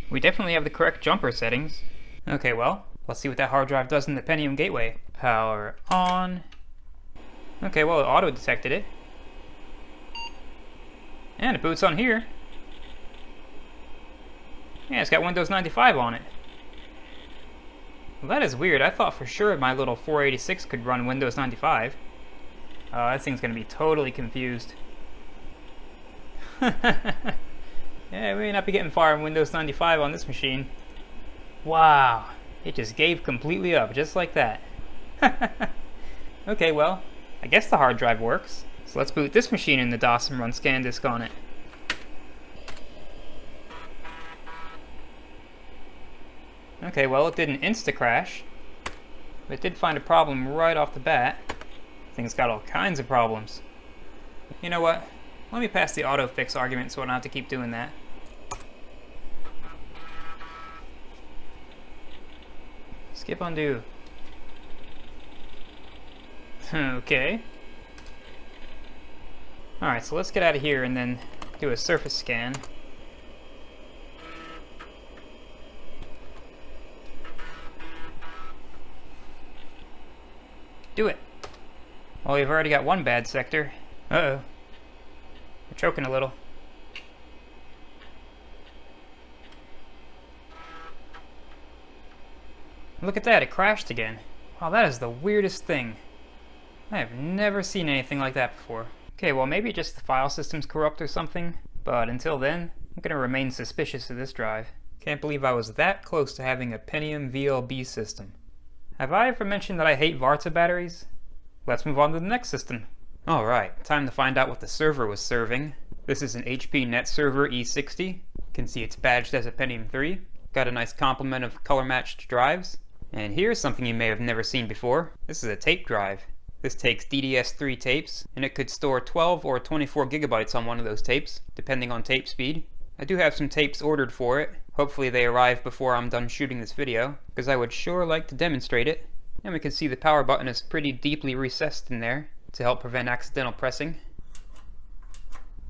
We definitely have the correct jumper settings. Okay, well, let's see what that hard drive does in the Pentium gateway. Power on. Okay, well, it auto-detected it. And it boots on here. Yeah, it's got Windows 95 on it. Well, that is weird. I thought for sure my little 486 could run Windows 95. Oh, that thing's gonna be totally confused. Yeah, we may not be getting far in Windows 95 on this machine. Wow, it just gave completely up, just like that. Okay, well, I guess the hard drive works. So let's boot this machine in the DOS and run ScanDisk on it. Okay, well, it didn't insta-crash, but it did find a problem right off the bat. Thing's got all kinds of problems. You know what? Let me pass the auto-fix argument so I don't have to keep doing that. Skip undo. Okay. Alright, so let's get out of here and then do a surface scan. Do it. Well, we've already got one bad sector. Uh-oh. We're choking a little. Look at that, it crashed again. Wow, that is the weirdest thing. I have never seen anything like that before. Okay, well maybe just the file system's corrupt or something, but until then, I'm gonna remain suspicious of this drive. Can't believe I was that close to having a Pentium VLB system. Have I ever mentioned that I hate Varta batteries? Let's move on to the next system. Alright, time to find out what the server was serving. This is an HP NetServer E60. You can see it's badged as a Pentium 3. Got a nice complement of color-matched drives. And here's something you may have never seen before. This is a tape drive. This takes DDS3 tapes, and it could store 12 or 24 gigabytes on one of those tapes, depending on tape speed. I do have some tapes ordered for it. Hopefully they arrive before I'm done shooting this video, because I would sure like to demonstrate it. And we can see the power button is pretty deeply recessed in there to help prevent accidental pressing.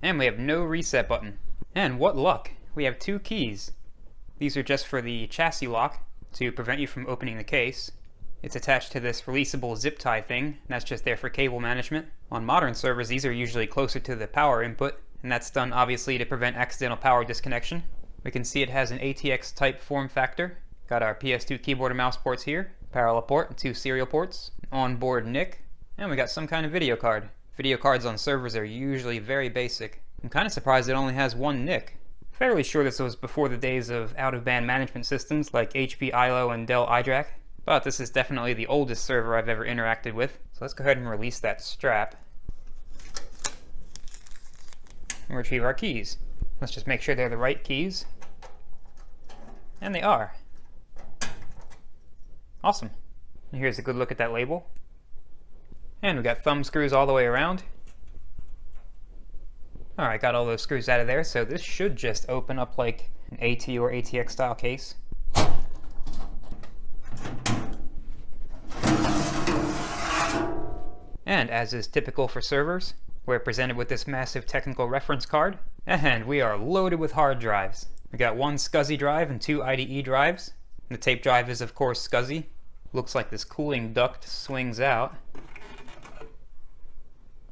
And we have no reset button. And what luck! We have 2 keys. These are just for the chassis lock, to prevent you from opening the case. It's attached to this releasable zip tie thing, and that's just there for cable management. On modern servers, these are usually closer to the power input, and that's done obviously to prevent accidental power disconnection. We can see it has an ATX type form factor. Got our PS2 keyboard and mouse ports here, parallel port and 2 serial ports, onboard NIC, and we got some kind of video card. Video cards on servers are usually very basic. I'm kind of surprised it only has 1 NIC. Fairly sure this was before the days of out-of-band management systems like HP ILO and Dell iDRAC, but this is definitely the oldest server I've ever interacted with. So let's go ahead and release that strap and retrieve our keys. Let's just make sure they're the right keys. And they are. Awesome. And here's a good look at that label. And we got thumb screws all the way around. Alright, got all those screws out of there, so this should just open up like an AT or ATX style case. And as is typical for servers, we're presented with this massive technical reference card, and we are loaded with hard drives. We got 1 SCSI drive and 2 IDE drives. The tape drive is of course SCSI. Looks like this cooling duct swings out.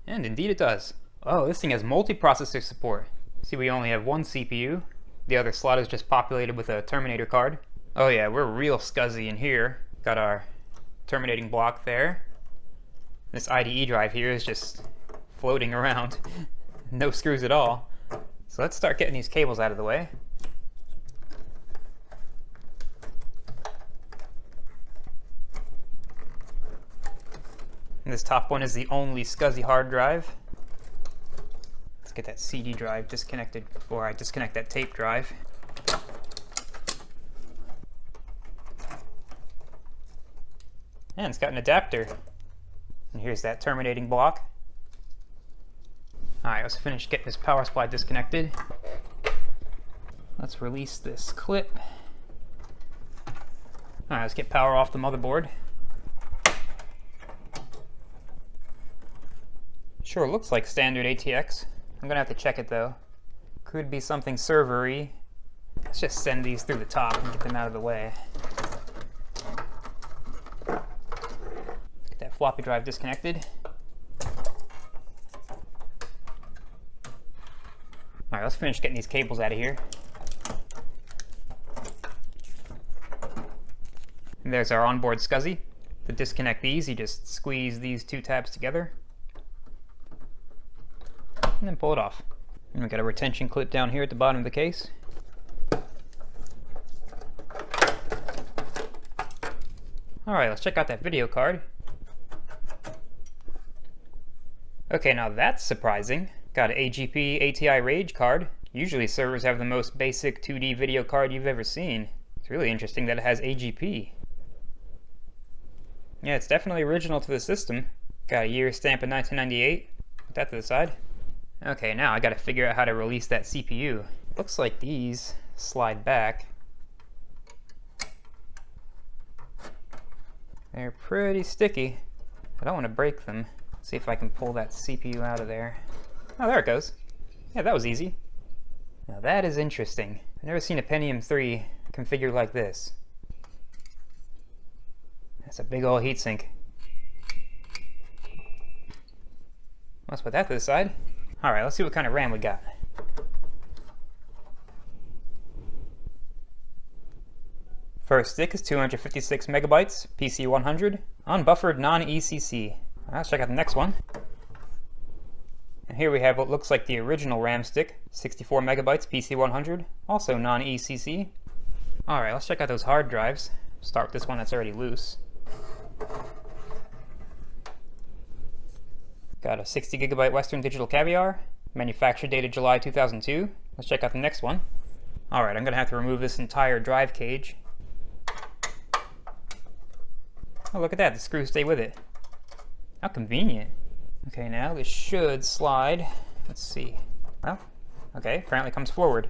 And indeed it does. Oh, this thing has multi-processor support. See, we only have 1 CPU. The other slot is just populated with a Terminator card. Oh yeah, we're real SCSI in here. Got our terminating block there. This IDE drive here is just floating around. No screws at all. So let's start getting these cables out of the way. And this top one is the only SCSI hard drive. Let's get that CD drive disconnected before I disconnect that tape drive. And it's got an adapter. And here's that terminating block. Alright, let's finish getting this power supply disconnected. Let's release this clip. Alright, let's get power off the motherboard. Sure looks like standard ATX. I'm gonna have to check it though. Could be something server-y. Let's just send these through the top and get them out of the way. Get that floppy drive disconnected. Alright, let's finish getting these cables out of here. And there's our onboard SCSI. To disconnect these, you just squeeze these 2 tabs together. And then pull it off. And we got a retention clip down here at the bottom of the case. Alright, let's check out that video card. Okay, now that's surprising. Got an AGP ATI Rage card. Usually servers have the most basic 2D video card you've ever seen. It's really interesting that it has AGP. Yeah, it's definitely original to the system. Got a year stamp in 1998. Put that to the side. Okay, now I gotta figure out how to release that CPU. Looks like these slide back. They're pretty sticky. I don't want to break them. See if I can pull that CPU out of there. Oh, there it goes. Yeah, that was easy. Now that is interesting. I've never seen a Pentium 3 configured like this. That's a big old heatsink. Let's put that to the side. Alright, let's see what kind of RAM we got. First stick is 256 megabytes, PC100, unbuffered non-ECC. Let's check out the next one. And here we have what looks like the original RAM stick, 64 megabytes, PC100, also non-ECC. Alright, let's check out those hard drives. Start with this one that's already loose. Got a 60 gigabyte Western Digital Caviar, Manufacture dated July 2002. Let's check out the next one. Alright, I'm going to have to remove this entire drive cage. Oh, look at that, the screws stay with it. How convenient. Okay, now this should slide. Let's see. Well, okay, apparently comes forward.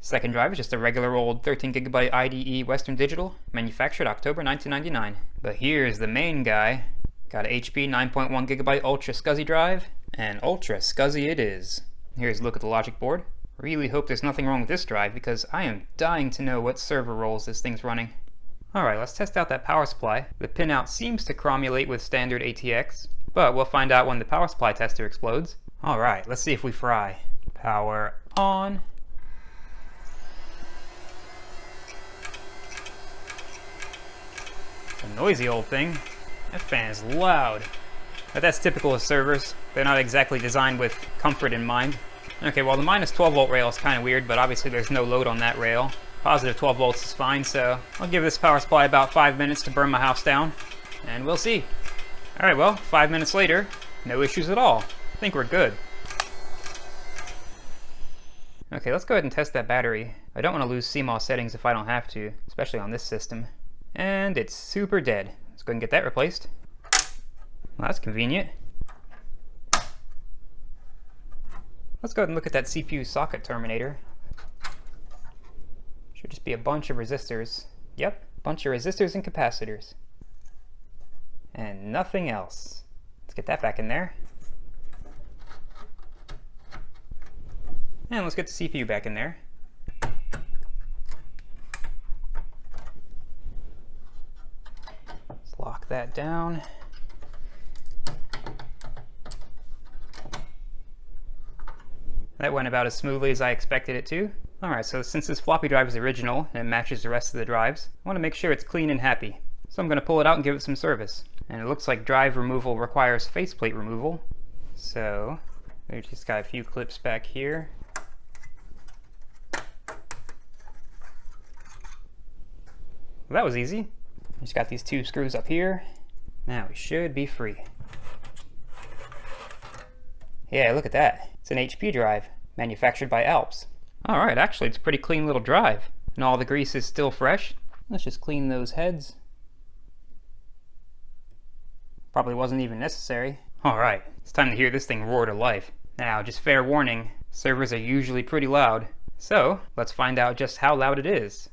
Second drive is just a regular old 13GB IDE Western Digital, manufactured October 1999. But here's the main guy. Got a HP 9.1GB Ultra SCSI drive, and Ultra SCSI it is. Here's a look at the logic board. Really hope there's nothing wrong with this drive because I am dying to know what server roles this thing's running. Alright, let's test out that power supply. The pinout seems to chromulate with standard ATX, but we'll find out when the power supply tester explodes. Alright, let's see if we fry. Power on. It's a noisy old thing. That fan is loud. But that's typical of servers. They're not exactly designed with comfort in mind. Okay, well the minus 12 volt rail is kind of weird, but obviously there's no load on that rail. Positive 12 volts is fine, so I'll give this power supply about 5 minutes to burn my house down, and we'll see. Alright, well, 5 minutes later, no issues at all. I think we're good. Okay, let's go ahead and test that battery. I don't want to lose CMOS settings if I don't have to, especially on this system. And it's super dead. Let's go ahead and get that replaced. Well, that's convenient. Let's go ahead and look at that CPU socket terminator. Should just be a bunch of resistors. Yep, bunch of resistors and capacitors. And nothing else. Let's get that back in there. And let's get the CPU back in there. Let's lock that down. That went about as smoothly as I expected it to. Alright, so since this floppy drive is original and it matches the rest of the drives, I want to make sure it's clean and happy. So I'm going to pull it out and give it some service. And it looks like drive removal requires faceplate removal. So, we just got a few clips back here. Well, that was easy. Just got these two screws up here. Now we should be free. Yeah, look at that. It's an HP drive, manufactured by Alps. Alright, actually it's a pretty clean little drive. And all the grease is still fresh. Let's just clean those heads. Probably wasn't even necessary. Alright, it's time to hear this thing roar to life. Now, just fair warning, servers are usually pretty loud. So, let's find out just how loud it is.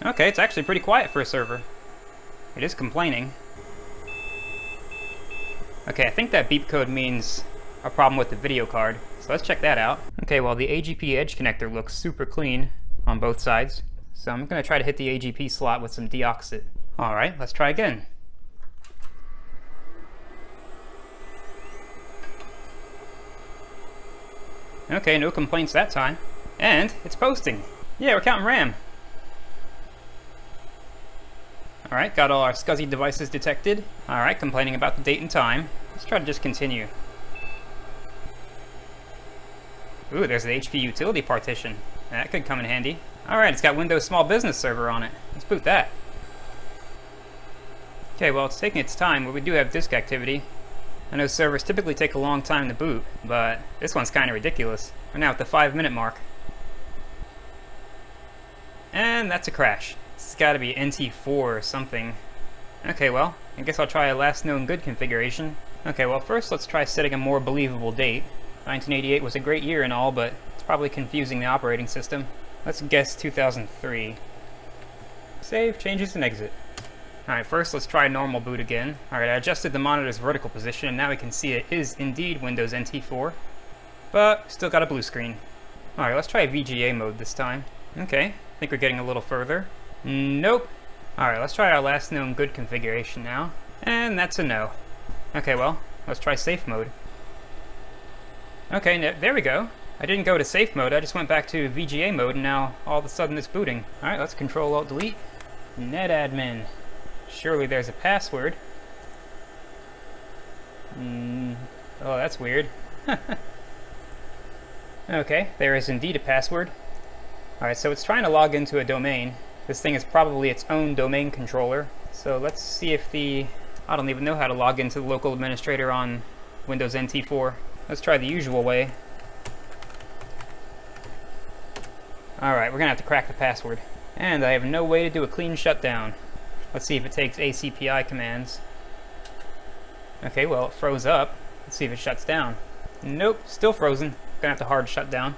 Okay, it's actually pretty quiet for a server. It is complaining. Okay, I think that beep code means a problem with the video card, so let's check that out. Okay, well the AGP edge connector looks super clean on both sides, so I'm going to try to hit the AGP slot with some deoxit. Alright, let's try again. Okay, no complaints that time. And it's posting. Yeah, we're counting RAM. Alright, got all our SCSI devices detected. Alright, complaining about the date and time. Let's try to just continue. Ooh, there's the HP utility partition. That could come in handy. Alright, it's got Windows Small Business Server on it. Let's boot that. Okay, well it's taking its time, but we do have disk activity. I know servers typically take a long time to boot, but this one's kind of ridiculous. We're now at the 5-minute mark. And that's a crash. It's gotta be NT4 or something. Okay, well, I guess I'll try a last known good configuration. Okay, well first let's try setting a more believable date. 1988 was a great year and all, but it's probably confusing the operating system. Let's guess 2003. Save, changes, and exit. Alright, first let's try normal boot again. Alright, I adjusted the monitor's vertical position, and now we can see it is indeed Windows NT4. But, still got a blue screen. Alright, let's try VGA mode this time. Okay, I think we're getting a little further. Nope. Alright, let's try our last known good configuration now. And that's a no. Okay, well, let's try safe mode. Okay, there we go. I didn't go to safe mode, I just went back to VGA mode, and now all of a sudden it's booting. Alright, let's Control-Alt-Delete. NetAdmin. Surely there's a password. Oh, that's weird. Okay, there is indeed a password. Alright, so it's trying to log into a domain. This thing is probably its own domain controller. So let's see if I don't even know how to log into the local administrator on Windows NT4. Let's try the usual way. Alright, we're gonna have to crack the password. And I have no way to do a clean shutdown. Let's see if it takes ACPI commands. Okay, well, it froze up. Let's see if it shuts down. Nope, still frozen. Gonna have to hard shut down.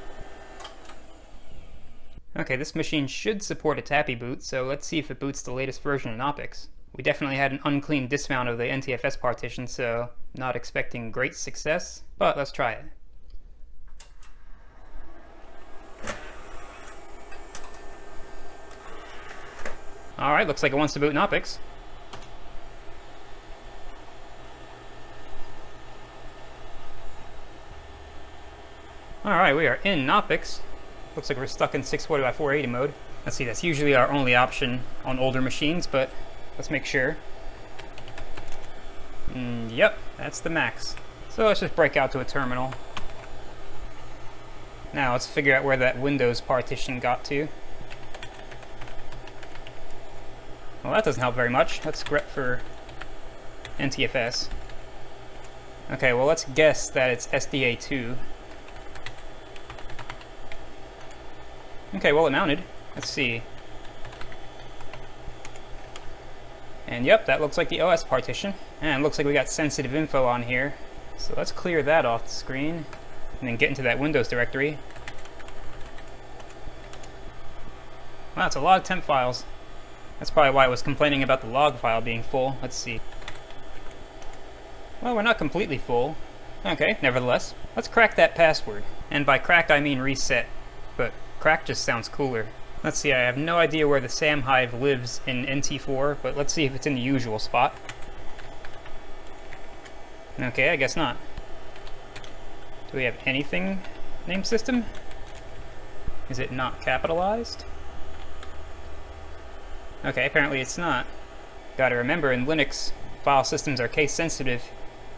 Okay, this machine should support a Tappy boot, so let's see if it boots the latest version in Knoppix. We definitely had an unclean dismount of the NTFS partition, so not expecting great success, but let's try it. Alright, looks like it wants to boot Knoppix. Alright, we are in Knoppix. Looks like we're stuck in 640 by 480 mode. Let's see, that's usually our only option on older machines, but let's make sure. Yep, that's the max. So let's just break out to a terminal. Now let's figure out where that Windows partition got to. Well, that doesn't help very much. Let's grep for NTFS. Okay, well, let's guess that it's SDA2. Okay, well, it mounted. Let's see. And yep, that looks like the OS partition. And it looks like we got sensitive info on here. So let's clear that off the screen and then get into that Windows directory. Wow, that's a lot of temp files. That's probably why I was complaining about the log file being full. Let's see. Well, we're not completely full. Okay, nevertheless. Let's crack that password. And by crack, I mean reset. But crack just sounds cooler. Let's see, I have no idea where the SAM hive lives in NT4, but let's see if it's in the usual spot. Okay, I guess not. Do we have anything name system? Is it not capitalized? Okay, apparently it's not. Gotta remember, in Linux, file systems are case sensitive,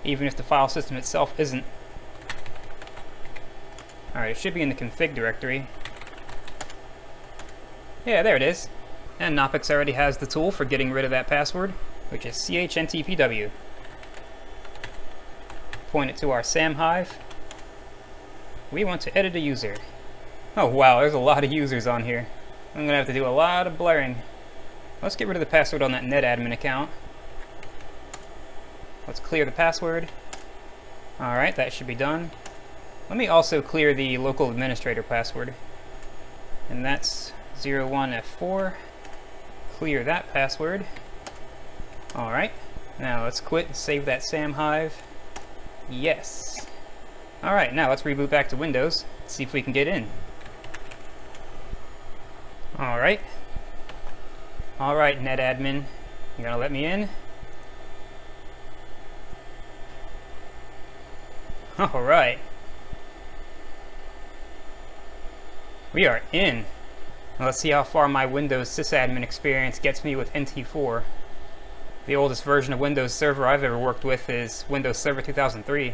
even if the file system itself isn't. Alright, it should be in the config directory. Yeah, there it is. And Knoppix already has the tool for getting rid of that password, which is chntpw. Point it to our SAM hive. We want to edit a user. Oh wow, there's a lot of users on here. I'm gonna have to do a lot of blurring. Let's get rid of the password on that NetAdmin account. Let's clear the password. Alright, that should be done. Let me also clear the local administrator password. And that's 01F4. Clear that password. Alright, now let's quit and save that SAM hive. Yes. Alright, now let's reboot back to Windows. See if we can get in. Alright. Alright, NetAdmin. You gonna let me in? Alright. We are in. Now let's see how far my Windows sysadmin experience gets me with NT4. The oldest version of Windows Server I've ever worked with is Windows Server 2003.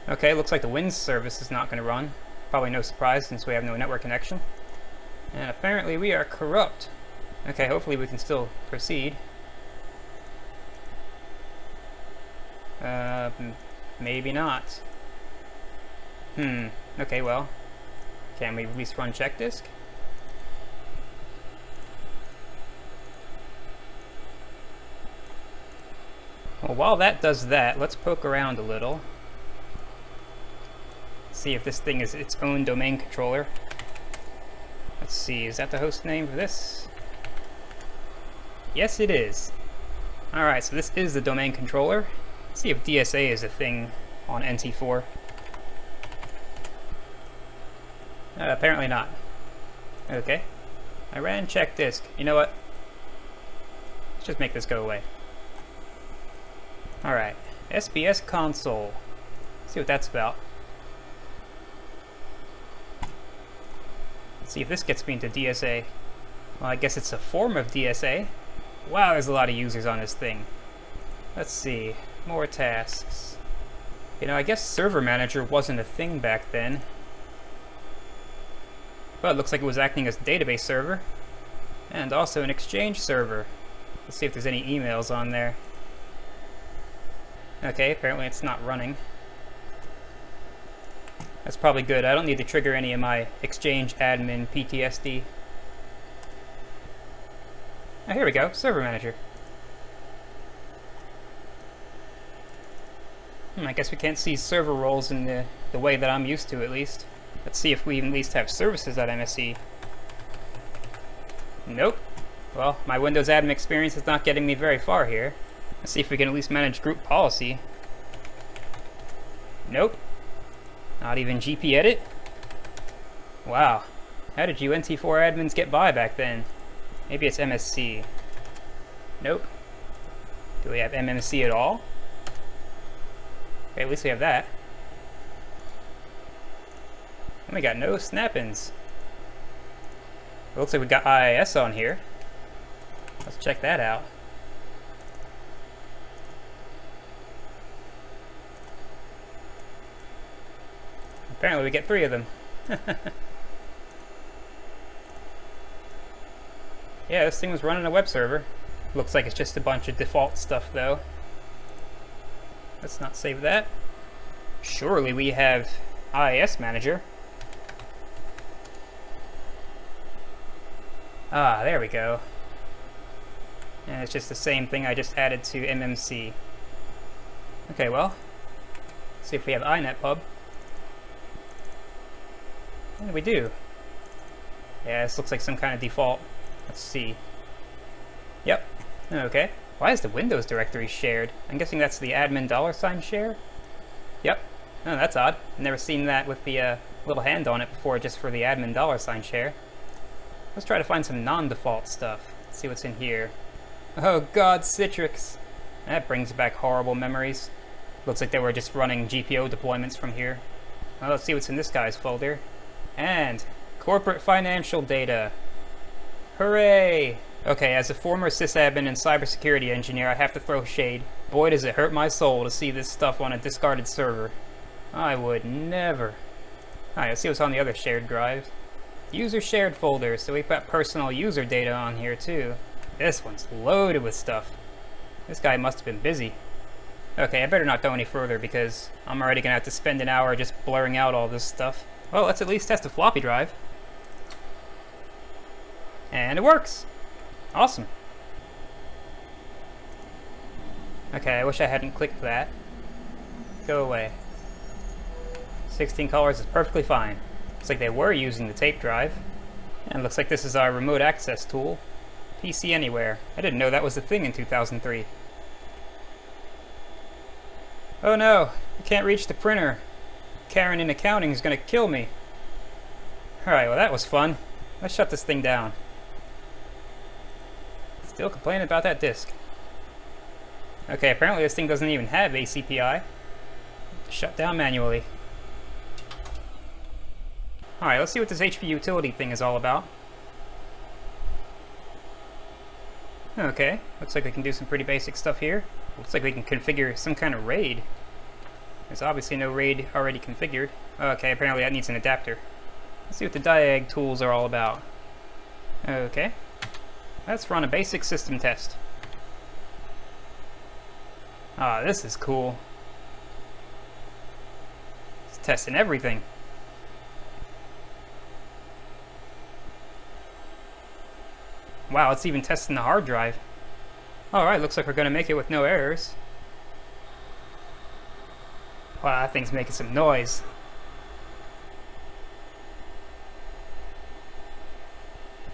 Okay, looks like the Wins service is not going to run. Probably no surprise since we have no network connection. And apparently we are corrupt. Okay, hopefully we can still proceed. Maybe not. Okay, well. Can we at least run check disk? Well, while that does that, let's poke around a little. See if this thing is its own domain controller. Let's see, is that the host name for this? Yes, it is. Alright, so this is the domain controller. Let's see if DSA is a thing on NT4. Apparently not. Okay. I ran check disk. You know what? Let's just make this go away. Alright. SBS console. Let's see what that's about. Let's see if this gets me into DSA. Well, I guess it's a form of DSA. Wow, there's a lot of users on this thing. Let's see. More tasks. You know, I guess Server Manager wasn't a thing back then. But it looks like it was acting as a database server. And also an Exchange server. Let's see if there's any emails on there. Okay, apparently it's not running. That's probably good. I don't need to trigger any of my Exchange admin PTSD. Oh, here we go. Server manager. I guess we can't see server roles in the way that I'm used to, at least. Let's see if we at least have services at MSC. Nope. Well, my Windows admin experience is not getting me very far here. Let's see if we can at least manage group policy. Nope. Not even GP edit? Wow. How did you NT4 admins get by back then? Maybe it's MSC. Nope. Do we have MMC at all? Okay, at least we have that. And we got no snap-ins. It looks like we got IIS on here. Let's check that out. Apparently we get 3 of them. Yeah, this thing was running a web server. Looks like it's just a bunch of default stuff though. Let's not save that. Surely we have IIS manager. Ah, there we go. And it's just the same thing I just added to MMC. Okay, well, let's see if we have INetPub. And we do. Yeah, this looks like some kind of default. Let's see. Yep. Okay. Why is the Windows directory shared? I'm guessing that's the admin $ share? Yep. Oh, that's odd. Never seen that with the little hand on it before, just for the admin $ share. Let's try to find some non-default stuff. Let's see what's in here. Oh god, Citrix! That brings back horrible memories. Looks like they were just running GPO deployments from here. Well, let's see what's in this guy's folder. And corporate financial data. Hooray! Okay, as a former sysadmin and cybersecurity engineer, I have to throw shade. Boy, does it hurt my soul to see this stuff on a discarded server. I would never. Alright, let's see what's on the other shared drives. User shared folder, so we've got personal user data on here too. This one's loaded with stuff. This guy must have been busy. Okay, I better not go any further because I'm already gonna have to spend an hour just blurring out all this stuff. Well, let's at least test a floppy drive. And it works! Awesome. Okay, I wish I hadn't clicked that. Go away. 16 colors is perfectly fine. Looks like they were using the tape drive. And looks like this is our remote access tool. PC Anywhere. I didn't know that was a thing in 2003. Oh no, I can't reach the printer. Karen in accounting is gonna kill me. Alright, well that was fun. Let's shut this thing down. Still complaining about that disk. Okay, apparently this thing doesn't even have ACPI. Shut down manually. Alright, let's see what this HP utility thing is all about. Okay, looks like we can do some pretty basic stuff here. Looks like we can configure some kind of RAID. There's obviously no RAID already configured. Okay, apparently that needs an adapter. Let's see what the diag tools are all about. Okay. Let's run a basic system test. Ah, this is cool. It's testing everything. Wow, it's even testing the hard drive. Alright, looks like we're gonna make it with no errors. Wow, that thing's making some noise.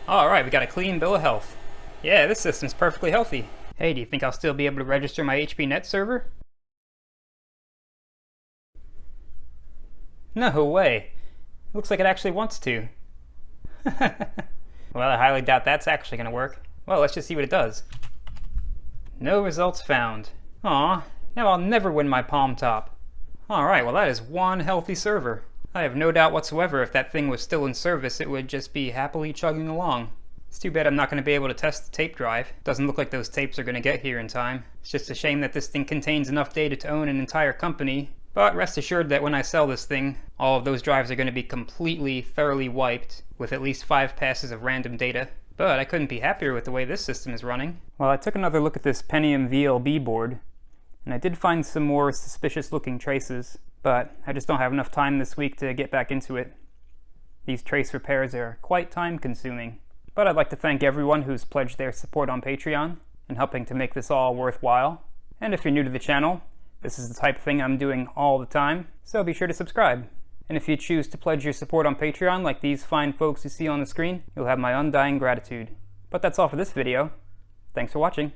Alright, we got a clean bill of health. Yeah, this system's perfectly healthy. Hey, do you think I'll still be able to register my HP Net server? No way. Looks like it actually wants to. Well, I highly doubt that's actually gonna work. Well, let's just see what it does. No results found. Aw, now I'll never win my Palm Top. Alright, well that is one healthy server. I have no doubt whatsoever if that thing was still in service, it would just be happily chugging along. It's too bad I'm not going to be able to test the tape drive. Doesn't look like those tapes are going to get here in time. It's just a shame that this thing contains enough data to own an entire company. But rest assured that when I sell this thing, all of those drives are going to be completely, thoroughly wiped, with at least 5 passes of random data. but I couldn't be happier with the way this system is running. Well, I took another look at this Pentium VLB board, and I did find some more suspicious looking traces, but I just don't have enough time this week to get back into it. These trace repairs are quite time consuming. But I'd like to thank everyone who's pledged their support on Patreon and helping to make this all worthwhile. And if you're new to the channel, this is the type of thing I'm doing all the time, so be sure to subscribe. And if you choose to pledge your support on Patreon like these fine folks you see on the screen, you'll have my undying gratitude. But that's all for this video. Thanks for watching.